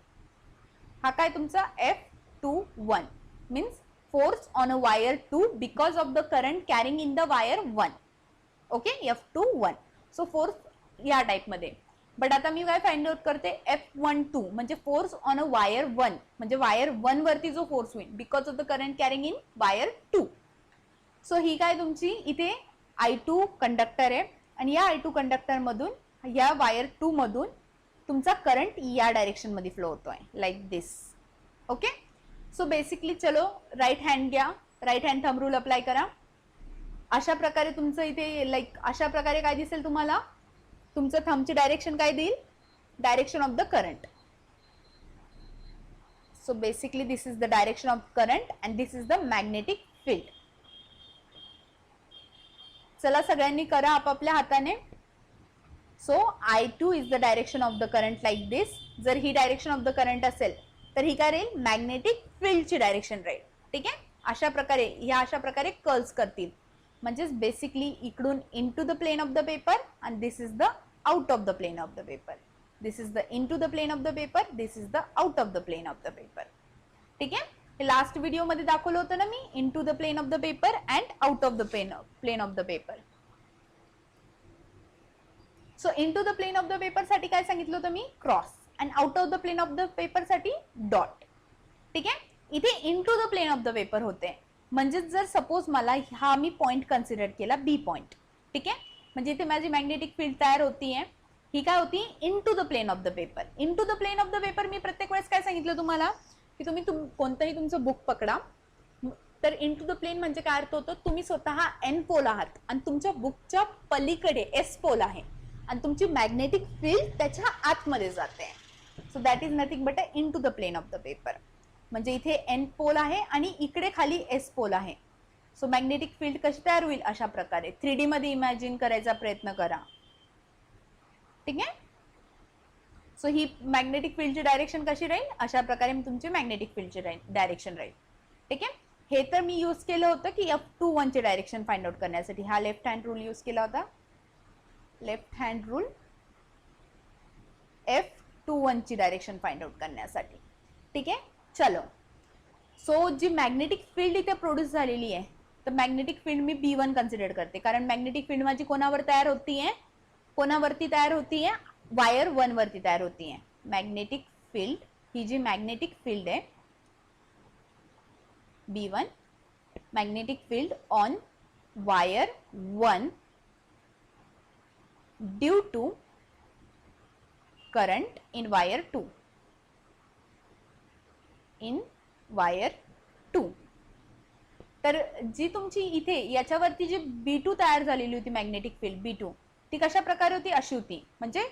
हा काय तुमचा F21 means force on a wire 2 because of the current carrying in the wire 1. Okay. F21. So force या टाइप मध्ये. बट आता मी काय फाइंड आउट करते, F12 म्हणजे फोर्स ऑन अ वायर 1, म्हणजे वायर 1 वरती जो फोर्स होईल because of the current carrying in wire 2. So ही काय तुमची इथे I2 कंडक्टर आहे, आणि या I2 कंडक्टर मधून या वायर 2 मधून तुमचा करंट या डायरेक्शन मध्ये फ्लो होतोय, like this. Okay. So basically चलो, राईट हँड घ्या, right hand thumb rule apply करा. अशा प्रकारे तुमचं इथे लाईक अशा प्रकारे काय दिसेल तुम्हाला, तुमचं थंबची डायरेक्शन काय देईल, direction of the current. So basically this is the direction of current and this is the magnetic field. चला सगळ्यांनी करा आपापल्या हाताने. So I2 is the direction of the current like this. जर ही डायरेक्शन ऑफ द करंट असेल तर ही काय राहील, मॅग्नेटिक फील्डची डायरेक्शन राहील. ठीक आहे. अशा प्रकारे ह्या अशा प्रकारे कर्ल्स करतील. म्हणजेच बेसिकली इकडून into the plane of the paper, and this is the out of the plane of the paper. This is the into the plane of the paper, this is the out of the plane of the paper. ठीक आहे. हे लास्ट व्हिडिओ मध्ये दाखवलं होतं ना मी, into the plane of the paper and out of the plane of the paper. So into the plane of the paper साठी काय सांगितलं होतं मी, cross, and out of the plane of the paper साठी डॉट. ठीक आहे. इथे into the plane of the paper होते, म्हणजे जर सपोज मला हा मी पॉइंट कन्सिडर केला, बी पॉइंट. ठीक आहे. म्हणजे इथे माझी मॅग्नेटिक फील्ड तयार होतीये, ही काय होती, into the plane of the paper. Into the plane of the paper मी प्रत्येक वेळेस काय सांगितलं तुम्हाला की तुम्ही कोणतंही तुमचं बुक पकडा, तर इन टू द प्लेन म्हणजे काय अर्थ होतो, तुम्ही स्वतः एन पोल आहात आणि तुमच्या बुकच्या पलीकडे एस पोल आहे आणि तुमची मॅग्नेटिक फील्ड त्याच्या आतमध्ये जाते. So that is nothing but into the plane of the paper. म्हणजे इथे एन पोल आहे आणि इकडे खाली एस पोल आहे. सो मॅग्नेटिक फील्ड कशी तयार होईल, अशा प्रकारे 3D मध्ये इमॅजिन करायचा प्रयत्न करा. ठीक आहे. सो ही मॅग्नेटिक फील्डची डायरेक्शन कशी राहील, अशा प्रकारे तुमची मॅग्नेटिक फील्डची डायरेक्शन राहील. ठीक आहे. हे तर मी यूज केलं होतं की F21 ची डायरेक्शन फाइंड आउट करण्यासाठी. हा लेफ्ट हँड रूल यूज केला होता, लेफ्ट हँड रूल F21 ची डायरेक्शन फाइंड आउट करण्यासाठी. ठीक आहे. चलो, सो जी मॅग्नेटिक फील्ड इथे प्रोड्यूस झालेली आहे, तर मॅग्नेटिक फील्ड मी B1 कन्सिडर करते, कारण मॅग्नेटिक फील्ड माझी कोणावर तयार होतीये, कोणावरती तयार होतीये, वायर 1 वरती तयार होतीये. मॅग्नेटिक फील्ड, ही जी मॅग्नेटिक फील्ड आहे B1, magnetic field on wire 1 due to current in wire 2, in wire 2. तर जी तुमची इथे याच्यावरती जी B2 तयार झालेली होती मॅग्नेटिक फील्ड B2, ती कशा प्रकारे होती, अशी होती, म्हणजे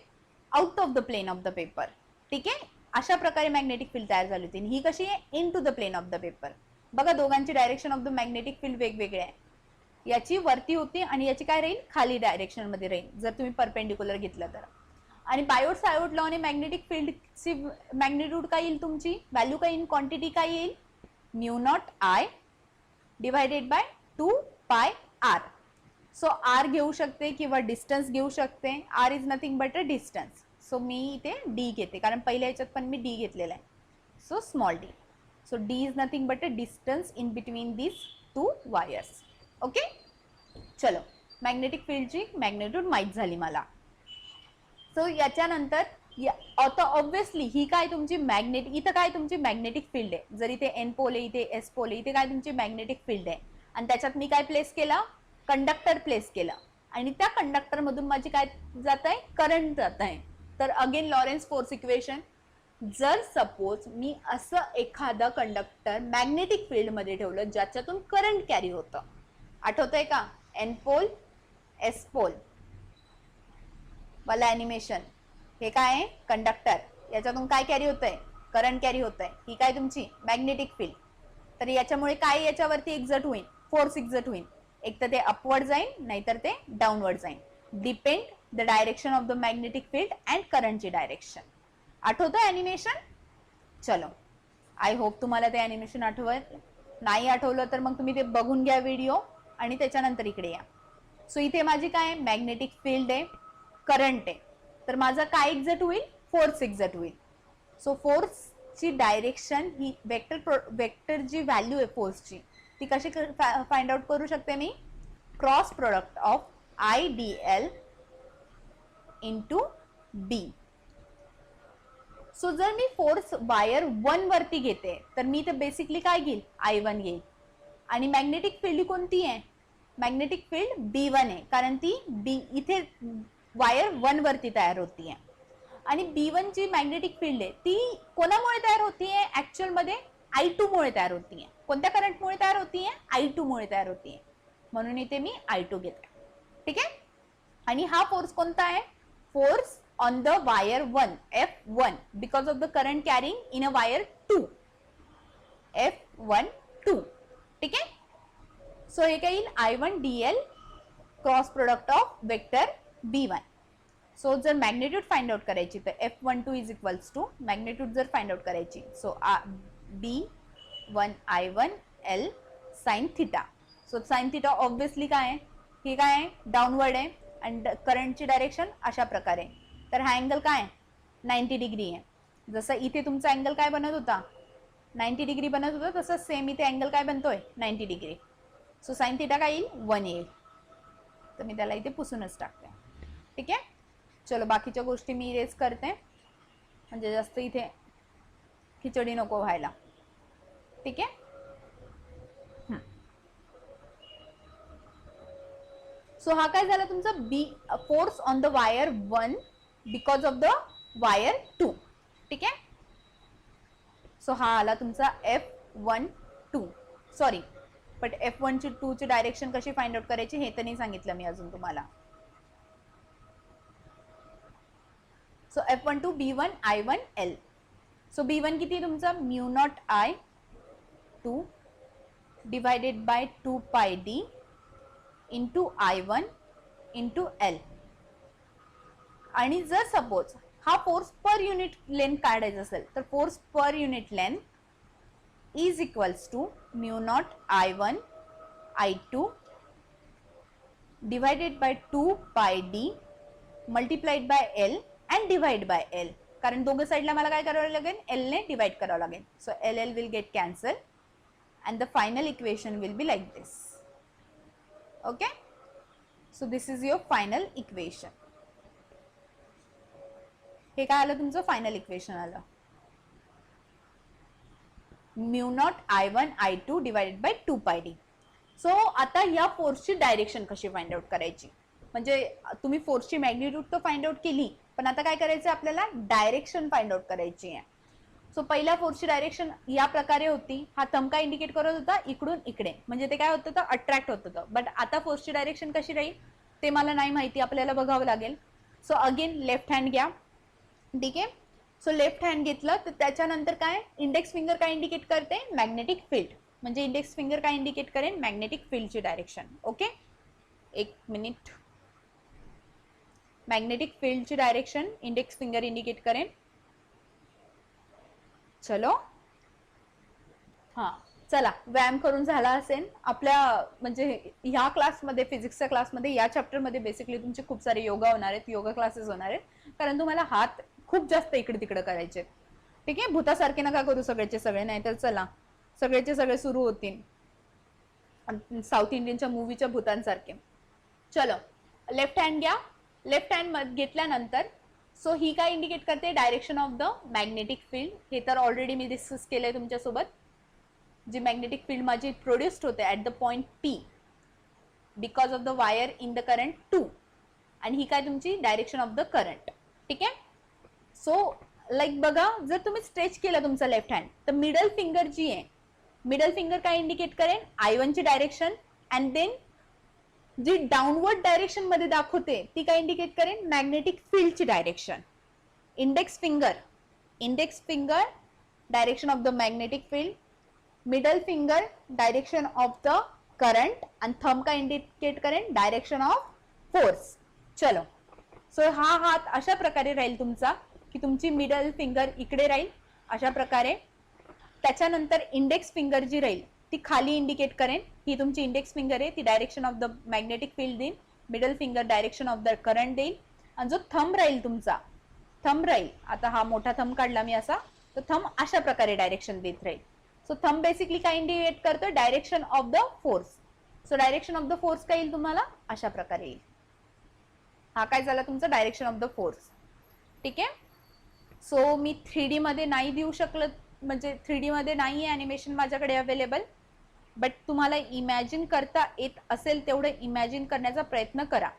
out of the plane of the paper. ठीक आहे. अशा प्रकारे मॅग्नेटिक फील्ड तयार झाली होती. ही कशी आहे, into the plane of the paper. बघा, दोघांची direction of the magnetic field वेगवेगळे आहे. याची वरती होती आणि याची काय राहील, खाली डायरेक्शन मध्ये राहील, जर तुम्ही परपेंडिक्युलर घेतलं तर. आणि बायोट सायोट लॉ ने मॅग्नेटिक फील्डची मॅग्निट्यूड काय येईल, तुमची व्हॅल्यू काय येईल, क्वांटिटी काय येईल, mu not I divided by 2 pi R. So R घेऊ शकते किंवा डिस्टन्स घेऊ शकते. R is nothing but a distance. So मी इथे डी घेते, कारण पहिल्या याच्यात पण मी डी घेतलेला आहे. So small D. So D is nothing but a distance in between these 2 wires. Okay. चलो, मॅग्नेटिक फील्डची मॅग्निट्यूड माहित झाली मला. सो याच्यानंतर आता ऑब्व्हियसली ही काय तुमची इथं काय तुमची मॅग्नेटिक फील्ड आहे. जर इथे एन पोल आहे, इथे एस पोल आहे, इथे काय तुमची मॅग्नेटिक फील्ड आहे. आणि त्याच्यात मी काय प्लेस केलं, कंडक्टर प्लेस केलं, आणि त्या कंडक्टर मधून माझी काय जात आहे, करंट जात आहे. तर अगेन लॉरेन्स फोर्स इक्वेशन, जर सपोज मी असं एखादं कंडक्टर मॅग्नेटिक फील्ड मध्ये ठेवलं ज्याच्यातून करंट कॅरी होतं, आठवतंय का, एन पोल एस पोल वाला ॲनिमेशन. हे काय आहे, कंडक्टर, याच्यातून काय कॅरी होतंय, करंट कॅरी होतंय. ही काय तुमची मॅग्नेटिक फील्ड. तर याच्यामुळे काय याच्यावरती एक्झर्ट होईल, फोर्स एक्झर्ट होईल. एक तर ते अपवर्ड जाईल, नाहीतर ते डाऊनवर्ड जाईल. Depend the direction of the magnetic field and करंटची डायरेक्शन. आठवतंय ॲनिमेशन. चलो, आय होप तुम्हाला ते ॲनिमेशन आठवत. नाही आठवलं तर मग तुम्ही ते बघून घ्या व्हिडिओ आणि त्याच्यानंतर इकडे या. सो इथे माझी काय मॅग्नेटिक फील्ड आहे, करंट आहे, तर माझा काय एक्झर्ट होईल, फोर्स एक्झर्ट होईल. सो फोर्सची डायरेक्शन ही वेक्टर जी व्हॅल्यू आहे फोर्सची, ती कशी फाइंड आउट करू शकते मी, cross product of I D L into B. So जर मी फोर्स वायर 1 वरती घेते, तर मी तर बेसिकली काय घेईल, I1 घेईल. आणि मॅग्नेटिक फील्ड कोणती आहे, मॅग्नेटिक फील्ड B1 आहे, कारण ती इथे वायर 1 वरती तयार होतीये. आणि B1 ची मॅग्नेटिक फील्ड आहे ती कोणामुळे तयार होतीये, ऍक्च्युअल मध्ये I2 मुळे तयार होतीये. कोणत्या करंट मुळे तयार होतीये, I2 मुळे तयार होतीये. म्हणून इथे मी I2 घेते. ठीक आहे. आणि हा फोर्स कोणता आहे, force on the wire 1 F1 because of the current carrying in a wire 2 F1 2. ठीक आहे. सो हे काय येईल, I1 DL cross product of vector B1. So जर मॅग्निट्यूड फाइंड आउट करायची तर F12 is equals to, magnitude जर फाइंड आउट करायची, so B1 I1 L sine theta. So sine theta obviously काय आहे, हे काय आहे, डाऊनवर्ड आहे, आणि करंटची डायरेक्शन अशा प्रकारे. तर हा अँगल काय आहे, 90 डिग्री आहे. जसं इथे तुमचा अँगल काय बनत होता, 90 डिग्री बनत होता, तसं सेम इथे अँगल काय बनतोय, 90 डिग्री. सो साइन थिटा काय येईल, 1 येईल. तर मी त्याला इथे पुसूनच टाकते. ठीक आहे. चलो, बाकीच्या गोष्टी मी इरेज करते, म्हणजे जास्त इथे खिचडी नको व्हायला. ठीक आहे. सो हा काय झाला तुमचा force on the wire 1 because of the wire 2. ठीक आहे. सो हा आला तुमचा F12. सॉरी, बट F12 ची डायरेक्शन कशी फाइंड आउट करायची हे तर नाही सांगितलं मी अजून तुम्हाला. So F12 B1 I1 L. So B1 किती तुमचा μ0I2 divided by 2 pi D into I1 into L. आणि जर सपोज हा फोर्स पर युनिट लेंथ काढायचा असेल तर force per unit length is equals to μ0I1 I2 divided by 2 pi D multiplied by L and divide by L. कारण दोघं साईडला मला काय करावं लागेल, L ने डिवाइड करावं लागेल. So L will get cancel and the final equation will be like this. Okay. So this is your final equation. हे काय आलं तुमचं फायनल इक्वेशन आलं μ0I1 I2 divided by 2 pi D. So आता या फोर्सची डायरेक्शन कशी फाइंड आउट करायची, म्हणजे तुम्ही फोर्सची मॅग्निट्यूड तर फाइंड आउट केली, पण आता काय करायचं आपल्याला डायरेक्शन फाइंड आउट करायची आहे. सो पहिल्या फोर्सची डायरेक्शन या प्रकारे होती. हा थंब काय इंडिकेट करत होता, इकडून इकडे, म्हणजे ते काय होत होतं, अट्रॅक्ट होत होतं. बट आता फोर्सची डायरेक्शन कशी राहील ते मला नाही माहिती, आपल्याला बघावं लागेल. सो अगेन लेफ्ट हँड घ्या. ठीक आहे. सो लेफ्ट हँड घेतलं तर त्याच्यानंतर काय, इंडेक्स फिंगर काय इंडिकेट करते, मॅग्नेटिक फील्ड. म्हणजे इंडेक्स फिंगर काय इंडिकेट करेन, मॅग्नेटिक फील्डची डायरेक्शन. ओके, एक मिनिट. मॅग्नेटिक फील्डची डायरेक्शन इंडेक्स फिंगर इंडिकेट करेन. चलो, हा चला, व्यायाम करून झाला असेल आपल्या, म्हणजे ह्या क्लासमध्ये, फिजिक्सच्या क्लासमध्ये, या चॅप्टरमध्ये बेसिकली तुमचे खूप सारे योगा होणार आहेत, योगा क्लासेस होणार आहेत, कारण तुम्हाला हात खूप जास्त इकडे तिकडे करायचे. ठीक आहे. भूतासारखे नका करू सगळ्याचे सगळे, नाही तर चला सगळ्याचे सगळे सुरू होतील साऊथ इंडियनच्या मूवीच्या भूतांसारखे. चलो, लेफ्ट हँड घ्या. लेफ्ट हँड घेतल्यानंतर सो ही काय इंडिकेट करते, direction of the magnetic field. हे तर ऑलरेडी मी डिस्कस केलंय तुमच्यासोबत. जी मॅग्नेटिक फील्ड माझी प्रोड्युस्ड होते at the point P because of the wire in the current 2. आणि ही काय तुमची डायरेक्शन ऑफ द करंट. ठीक आहे. सो लाईक बघा, जर तुम्ही स्ट्रेच केलं तुमचा लेफ्ट हँड, तर मिडल फिंगर जी आहे, मिडल फिंगर काय इंडिकेट करेन, I1 ची डायरेक्शन. अँड देन जी डाऊनवर्ड डायरेक्शन मध्ये दाखवते ती काय इंडिकेट करेन, मॅग्नेटिक फील्डची direction. Index finger direction of the magnetic field, middle finger direction of the current, आणि थंब काय इंडिकेट करेन, डायरेक्शन ऑफ फोर्स. चलो, सो हा हात अशा प्रकारे राहील तुमचा की तुमची मिडल फिंगर इकडे राहील अशा प्रकारे. त्याच्यानंतर इंडेक्स फिंगर जी राहील ती खाली इंडिकेट करेन. ही तुमची इंडेक्स फिंगर आहे, ती direction of the magnetic field देईल. Middle finger direction of the current देईल. आणि जो थंब राहील तुमचा, थंब राहील, आता हा मोठा थंब काढला मी असा, तर थंब अशा प्रकारे डायरेक्शन देत राहील. सो थंब बेसिकली काय इंडिकेट करतो, direction of the force. So direction of the force काय येईल तुम्हाला, अशा प्रकारे येईल. हा काय झाला तुमचा डायरेक्शन ऑफ द फोर्स. ठीक आहे. सो मी 3D मध्ये नाही देऊ शकलं, म्हणजे 3D मध्ये नाही आहे ॲनिमेशन माझ्याकडे अवेलेबल, बट तुम्हाला इमॅजिन करता येत असेल तेवढं इमॅजिन करण्याचा प्रयत्न करा.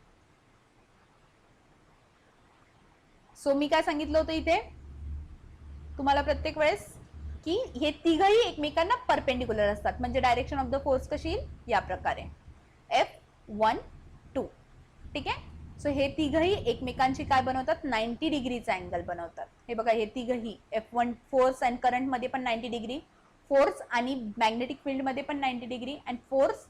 सो मी काय सांगितलं होतं इथे तुम्हाला प्रत्येक वेळेस, की हे तिघही एकमेकांना परपेंडिक्युलर असतात. म्हणजे डायरेक्शन ऑफ द फोर्स कशी येईल, या प्रकारे F12. ठीक आहे. सो हे तिघही एकमेकांशी काय बनवतात, 90 डिग्रीचा अँगल बनवतात. हे बघा, हे तिघही F1 फोर्स अँड करंट मध्ये पण 90 डिग्री, फोर्स आणि मॅग्नेटिक फील्ड मध्ये पण 90 degree, and force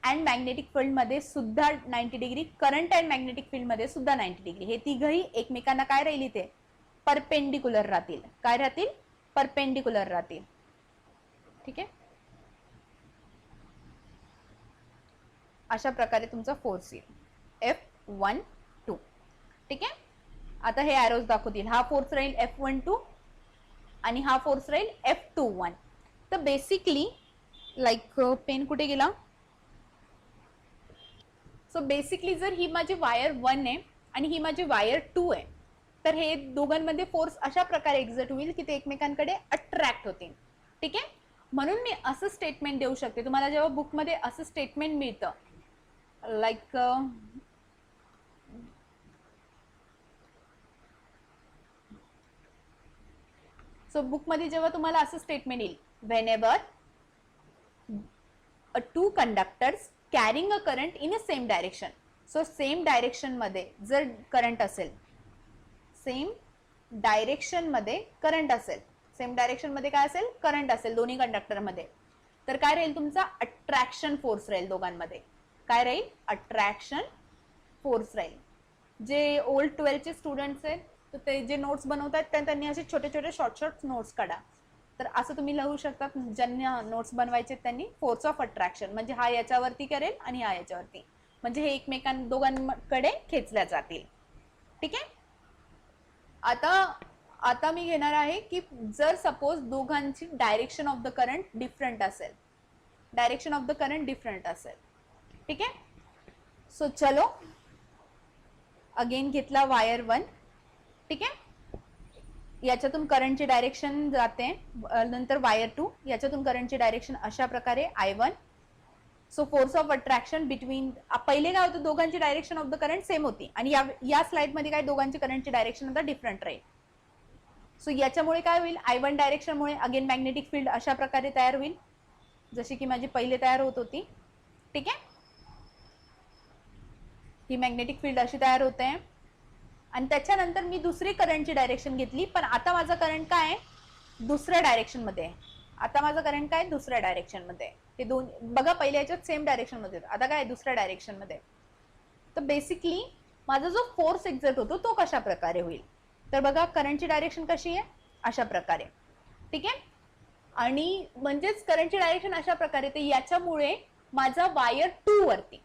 and magnetic field मध्ये सुद्धा 90 degree, current and magnetic field मध्ये सुद्धा 90 डिग्री. हे तिघही एकमेकांना काय राहील इथे, परपेंडिक्युलर राहतील. काय राहतील, परपेंडिक्युलर राहतील. ठीक आहे. अशा प्रकारे तुमचा फोर्स येईल F12. ठीक आहे. आता हे एरोज दाखवतील. हा फोर्स राहील F12 आणि हा फोर्स राहील F21. तर बेसिकली लाईक पेन कुठे गेला, सो बेसिकली जर ही माझी वायर 1 आहे आणि ही माझी वायर 2 आहे, तर हे दोघांमध्ये फोर्स अशा प्रकारे एक्झर्ट होईल की ते एकमेकांकडे अट्रॅक्ट होतील. ठीक आहे. म्हणून मी असं स्टेटमेंट देऊ शकते तुम्हाला, जेव्हा बुकमध्ये असं स्टेटमेंट मिळतं लाईक सो बुकमध्ये जेव्हा तुम्हाला असं स्टेटमेंट येईल, Wien ever two conductors carrying a current in a same direction. So same direction मध्ये जर करंट असेल, सेम डायरेक्शन मध्ये करंट असेल, सेम डायरेक्शन मध्ये काय असेल, करंट असेल दोन्ही कंडक्टर मध्ये, तर काय राहील तुमचा अट्रॅक्शन फोर्स राहील दोघांमध्ये. काय राहील, अट्रॅक्शन फोर्स राहील. जे ओल्ड 12th चे स्टुडंट्स आहेत तर ते जे नोट्स बनवतात त्यांनी असे छोटे छोटे शॉर्ट नोट्स काढा. तर असं तुम्ही लिहू शकता, ज्यांना नोट्स बनवायचे त्यांनी फोर्स ऑफ अट्रॅक्शन म्हणजे हा याच्यावरती करेल आणि हा याच्यावरती, म्हणजे हे एकमेकां दोघांकडे खेचल्या जातील. ठीक आहे. आता मी घेणार आहे की जर सपोज दोघांची direction of the current different असेल, direction of the current different असेल. ठीक आहे. सो चलो अगेन घेतला वायर 1. ठीक आहे. याच्यातून करंटची डायरेक्शन जाते, नंतर वायर 2, याच्यातून करंटची डायरेक्शन अशा प्रकारे I1. So force of attraction between, पहिले काय होतं, दोघांची direction of the current same होती आणि या स्लाइड मध्ये काय दोघांची करंटची डायरेक्शन आता डिफरंट राहील. सो याच्यामुळे काय होईल, I1 डायरेक्शनमुळे अगेन मॅग्नेटिक फील्ड अशा प्रकारे तयार होईल जशी की माझी पहिले तयार होत होती. ठीक आहे. ही मॅग्नेटिक फील्ड अशी तयार होते आणि त्याच्यानंतर मी दुसरी करंटची डायरेक्शन घेतली, पण आता माझा करंट काय आहे, दुसऱ्या डायरेक्शन मध्ये. आता माझा करंट काय, दुसऱ्या डायरेक्शन मध्ये. ते दोन बघा, पहिल्या याच्यात सेम डायरेक्शन मध्ये, आता काय दुसऱ्या डायरेक्शन मध्ये. तर बेसिकली माझा जो फोर्स एक्झर्ट होतो तो कशा प्रकारे होईल, तर बघा करंटची डायरेक्शन कशी आहे, अशा प्रकारे. ठीक आहे. आणि म्हणजेच करंटची डायरेक्शन अशा प्रकारे, तर याच्यामुळे माझा वायर 2 वरती,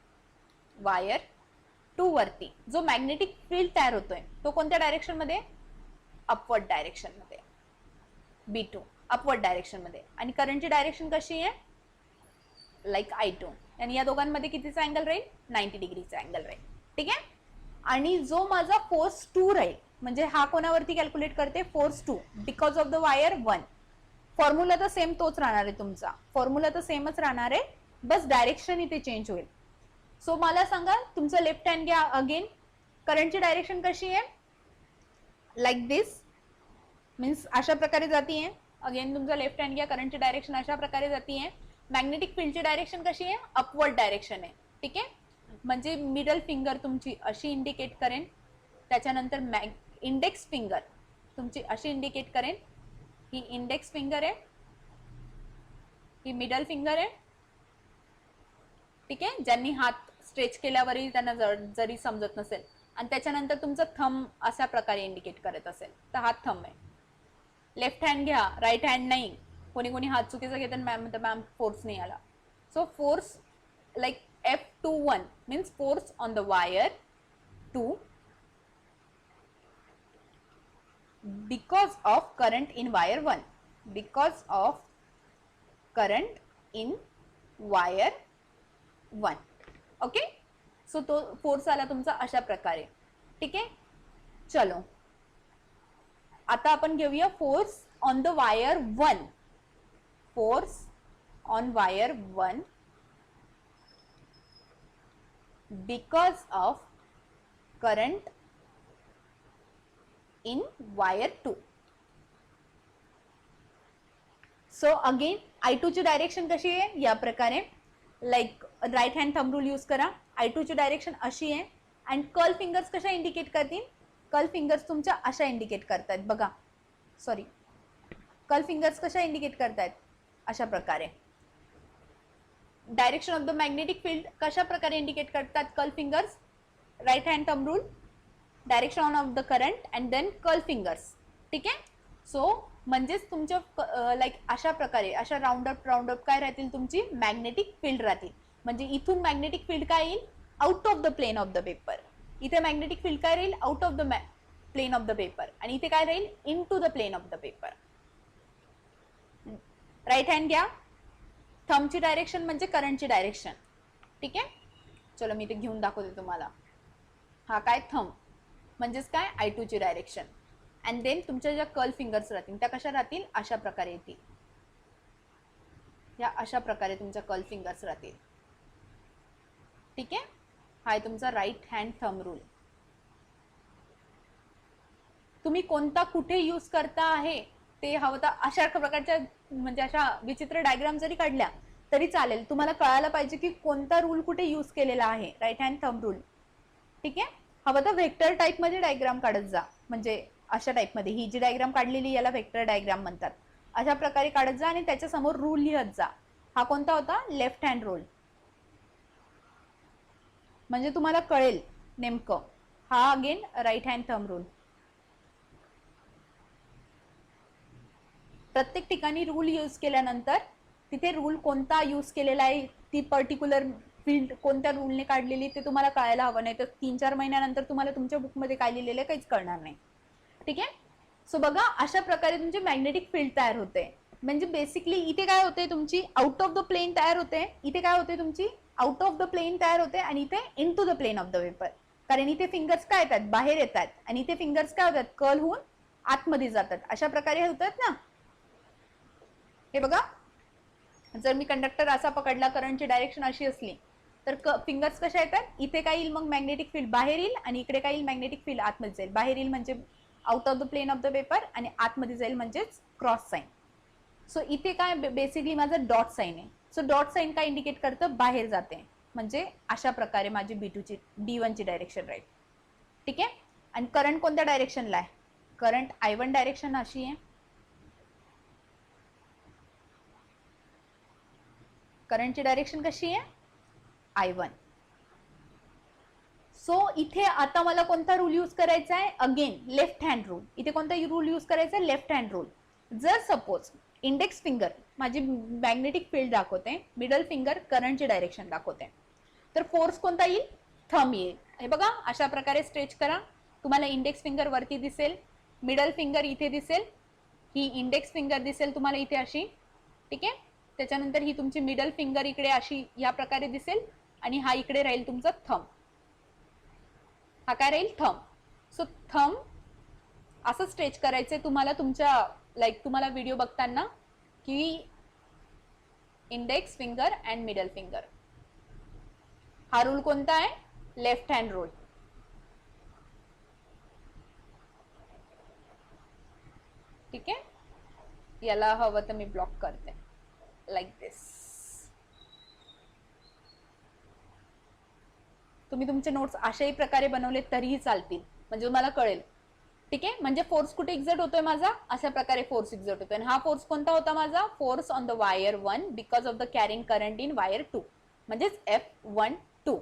वायर 2 वरती जो मॅग्नेटिक फील्ड तयार होतोय तो कोणत्या डायरेक्शन मध्ये, अपवर्ड डायरेक्शन मध्ये, B2 अपवर्ड डायरेक्शन मध्ये. आणि करंटची डायरेक्शन कशी आहे, लाईक I2. आणि या दोघांमध्ये कितीचा अँगल राहील, 90 डिग्रीचा अँगल राहील. ठीक आहे. आणि जो माझा फोर्स 2 राहील, म्हणजे हा कोणावरती कॅल्क्युलेट करते, force 2 because of the wire 1. Formula तर सेम तोच राहणार आहे तुमचा, फॉर्म्युला तर सेमच राहणार आहे, बस डायरेक्शन इथे चेंज होईल. सो मला सांगा, तुमचं लेफ्ट हँड घ्या. अगेन करंटची डायरेक्शन कशी आहे, लाईक दिस, मीन्स अशा प्रकारे जातीये. अगेन तुमचा लेफ्ट हँड घ्या, करंटची डायरेक्शन अशा प्रकारे जातीये. मॅग्नेटिक फील्डची डायरेक्शन कशी आहे, अपवर्ड डायरेक्शन आहे. ठीक आहे. म्हणजे मिडल फिंगर तुमची अशी इंडिकेट करेन, त्याच्यानंतर इंडेक्स फिंगर तुमची अशी इंडिकेट करेन, ही इंडेक्स फिंगर आहे, ही मिडल फिंगर आहे. ठीक आहे. ज्यांनी हात स्ट्रेच केल्यावरही त्यांना जरी समजत नसेल, आणि त्याच्यानंतर तुमचं थंब अशा प्रकारे इंडिकेट करत असेल तर हात थंब आहे. लेफ्ट हँड घ्या, राईट हँड नाही. कोणी कोणी हात चुकीचा घेतात, मॅम फोर्स नाही आला. So force like F21 means force on the wire 2 because of current in wire 1, because of current in wire 1. Okay. So तो फोर्स आला तुमचा अशा प्रकारे. ठीक आहे. चलो आता आपण घेऊया force on the wire 1. Force on wire 1 because of current in wire 2. So again I2 ची डायरेक्शन कशी आहे, या प्रकारे, like right hand thumb rule use करा. I2 ची डायरेक्शन अशी आहे. अँड कर्ल फिंगर्स कशा इंडिकेट करतील, कर्ल फिंगर्स तुमच्या अशा इंडिकेट करतायत बघा, सॉरी, कर्ल फिंगर्स कशा इंडिकेट करतायत, अशा प्रकारे. Direction of the magnetic field कशा प्रकारे इंडिकेट करतात curl fingers, right hand thumb rule, direction of the current and then curl fingers. ठीक आहे. सो म्हणजेच तुमच्या लाईक अशा प्रकारे अशा राऊंड अप काय राहतील, तुमची मॅग्नेटिक फील्ड राहतील. म्हणजे इथून मॅग्नेटिक फील्ड काय येईल, out of the plane of the paper. इथे मॅग्नेटिक फील्ड काय राहील, out of the plane of the paper. आणि इथे काय राहील, into the plane of the paper. Right hand घ्या. थंबची डायरेक्शन म्हणजे करंटची डायरेक्शन. ठीक आहे. चलो मी ते घेऊन दाखवते तुम्हाला. हा काय थंब म्हणजेच काय I2 ची डायरेक्शन. अँड देन तुमच्या ज्या कर्ल फिंगर्स राहतील त्या कशा राहतील, अशा प्रकारे येतील. या अशा प्रकारे तुमच्या कर्ल फिंगर्स राहतील. ठीक आहे. हा आहे तुमचा राईट हँड थंब रूल. तुम्ही कोणता कुठे यूज करता आहे ते हवं तर अशा प्रकारच्या म्हणजे अशा विचित्र डायग्राम जरी काढल्या तरी चालेल, तुम्हाला कळायला पाहिजे की कोणता रूल कुठे यूज केलेला आहे, राईट हँड थंब रूल. ठीक आहे, हवं तर व्हेक्टर टाइप मध्ये डायग्राम काढत जा, म्हणजे अशा टाइप मध्ये ही जी डायग्राम काढलेली याला व्हेक्टर डायग्राम म्हणतात. अशा प्रकारे काढत जा आणि त्याच्या समोर रूल लिहत जा. हा कोणता होता, लेफ्ट हँड रूल, म्हणजे तुम्हाला कळेल नेमकं. हा again right hand thumb rule. प्रत्येक ठिकाणी रूल यूज केल्यानंतर तिथे रूल कोणता यूज केलेला आहे, ती पर्टिक्युलर फील्ड कोणत्या रूलने काढलेली ते तुम्हाला कळायला हवं, नाही तर 3-4 महिन्यानंतर तुम्हाला तुमच्या बुकमध्ये काय लिहिलेलं काहीच कळणार नाही. ठीक आहे, सो बघा अशा प्रकारे तुमची मॅग्नेटिक फील्ड तयार होते. म्हणजे बेसिकली इथे काय होते, तुमची आउट ऑफ द प्लेन तयार होते, इथे काय होते तुमची आउट ऑफ द प्लेन तयार होते आणि इथे into the plane of the paper. कारण इथे फिंगर्स काय येतात, बाहेर येतात, आणि इथे फिंगर्स काय होतात, कर्ल होऊन आतमध्ये जातात. अशा प्रकारे होतात ना. हे बघा, जर मी कंडक्टर असा पकडला, करंटची डायरेक्शन अशी असली तर फिंगर्स कशा येतात, इथे काय येईल मग मॅग्नेटिक फील्ड बाहेर येईल आणि इकडे काय येईल मॅग्नेटिक फील्ड आतमध्ये जाईल. बाहेर येईल म्हणजे out of the plane of the paper आणि आतमध्ये जाईल म्हणजेच क्रॉस साइन. सो इथे काय बेसिकली माझं डॉट साइन आहे. सो डॉट साइन काय इंडिकेट करतं, बाहेर जाते, म्हणजे अशा प्रकारे माझी B2 ची D1 ची डायरेक्शन राहील. ठीक आहे, आणि करंट कोणत्या डायरेक्शनला आहे, करंट I1 डायरेक्शन अशी आहे, करंटची डायरेक्शन कशी आहे I1. सो इथे आता मला कोणता रूल यूज करायचा आहे, अगेन लेफ्ट हँड रूल. इथे कोणता रूल यूज करायचा आहे, लेफ्ट हँड रूल. जर सपोज इंडेक्स फिंगर माझी मॅग्नेटिक फील्ड दाखवते, मिडल फिंगर करंटची डायरेक्शन दाखवते, तर फोर्स कोणता येईल, थंब येईल. हे बघा अशा प्रकारे स्ट्रेच करा, तुम्हाला इंडेक्स फिंगर वरती दिसेल, मिडल फिंगर इथे दिसेल, ही इंडेक्स फिंगर दिसेल तुम्हाला इथे अशी. ठीक आहे, त्याच्यानंतर ही तुमची मिडल फिंगर इकडे अशी या प्रकारे दिसेल आणि हा इकडे राहील तुमचा थंब. हा काय राहील, थंब. सो थंब असं स्ट्रेच करायचे तुम्हाला तुमच्या लाईक तुम्हाला व्हिडिओ बघताना की index finger and middle finger. हा रूल कोणता आहे, लेफ्ट हँड रूल. ठीक आहे, याला हवं तर मी ब्लॉक करते लाईक दिस. तुम्ही तुमचे नोट्स अशाही प्रकारे बनवले तरीही चालतील, म्हणजे तुम्हाला कळेल. ठीक आहे, म्हणजे फोर्स कुठे एक्झर्ट होतोय माझा, अशा प्रकारे फोर्स एक्झर्ट होतोय. हा फोर्स कोणता होता माझा, force on the wire 1 because of the carrying current in wire 2, म्हणजेच F12.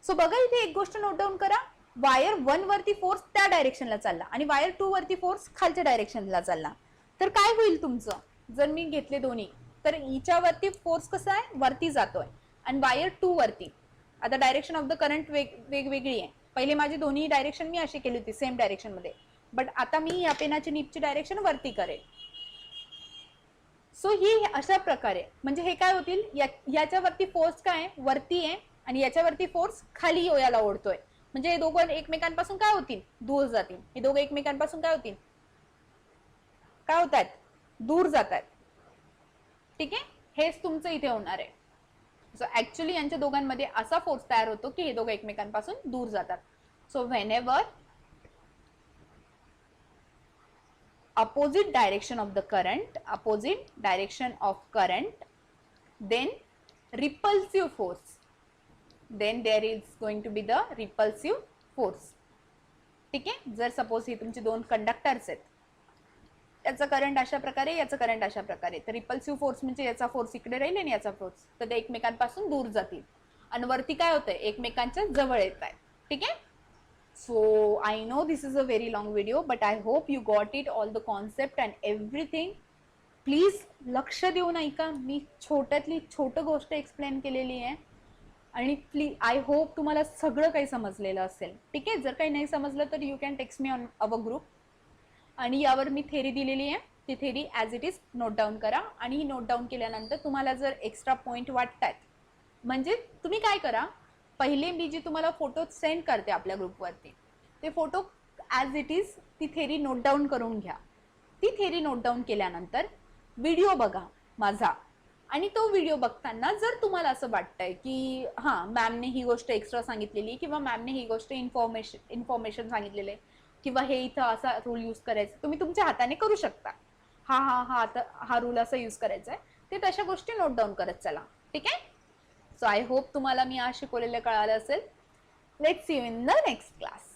सो बघा इथे एक गोष्ट नोट डाऊन करा, वायर 1 वरती फोर्स त्या डायरेक्शनला चालला आणि वायर 2 वरती फोर्स खालच्या डायरेक्शनला चालला. तर काय होईल तुमचं, जर मी घेतले दोन्ही, तर हिच्यावरती फोर्स कसा आहे, वरती जातोय, आणि वायर 2 वरती, आता डायरेक्शन ऑफ द करंट वेगवेगळी आहे. पहिले माझी दोन्ही डायरेक्शन मी अशी केली होती सेम डायरेक्शन मध्ये, बट आता मी या पेनाची नीपची डायरेक्शन वरती करेल. सो ही अशा प्रकारे म्हणजे हे काय होतील, याच्यावरती फोर्स काय वरती आहे आणि याच्यावरती फोर्स खाली याला ओढतोय, म्हणजे हे दोघं एकमेकांपासून काय होतील, दूर जातील. हे दोघं एकमेकांपासून काय होतील, काय होतात, दूर जातात. ठीक आहे, हेच तुमचं इथे होणार आहे. सो ऍक्च्युली यांच्या दोघांमध्ये असा फोर्स तयार होतो की हे दोघं एकमेकांपासून दूर जातात. So whenever opposite direction of the current, then repulsive force, then there is going to be the repulsive force. ठीक आहे, जर सपोज हे तुमचे दोन कंडक्टर्स आहेत, याचा करंट अशा प्रकारे, याचा करंट अशा प्रकारे, तर रिपल्सिव्ह फोर्स म्हणजे याचा फोर्स इकडे राहील आणि याचा फोर्स, तर ते एकमेकांपासून दूर जातील आणि वरती काय होतंय, एकमेकांच्या जवळ येत आहे. ठीक आहे, so I know this is a very long video, but I hope you got it, all the concept and everything. Please लक्ष देऊन ऐका, मी छोट्यातली छोटी गोष्ट एक्सप्लेन केलेली आहे आणि प्लीज आय होप तुम्हाला सगळं काही समजलेलं असेल. ठीक आहे, जर काही नाही समजलं तर you can text me on our group, आणि यावर मी थेरी दिलेली आहे, ती theory as it is note down करा. आणि ही नोट डाऊन केल्यानंतर तुम्हाला जर एक्स्ट्रा पॉईंट वाटतात, म्हणजे तुम्ही काय करा, पहिले मी जे तुम्हाला फोटो सेंड करते आपल्या ग्रुपवरती, ते फोटो ॲज इट इज ती थेरी नोट डाऊन करून घ्या. ती थेरी नोट डाऊन केल्यानंतर व्हिडिओ बघा माझा, आणि तो व्हिडिओ बघताना जर तुम्हाला असं वाटतंय की हां मॅमने ही गोष्ट एक्स्ट्रा सांगितलेली, किंवा मॅमने ही गोष्ट इन्फॉर्मेशन सांगितलेलं आहे, किंवा हे इथं असा रूल यूज करायचा, तुम्ही तुमच्या हाताने करू शकता. हा हा हा आता हा रूल असा यूज करायचा आहे, ते तशा गोष्टी नोट डाऊन करत चला. ठीक आहे. सो आय होप तुम्हाला मी आज शिकवलेलं कळालं असेल. Let's see you in the next class.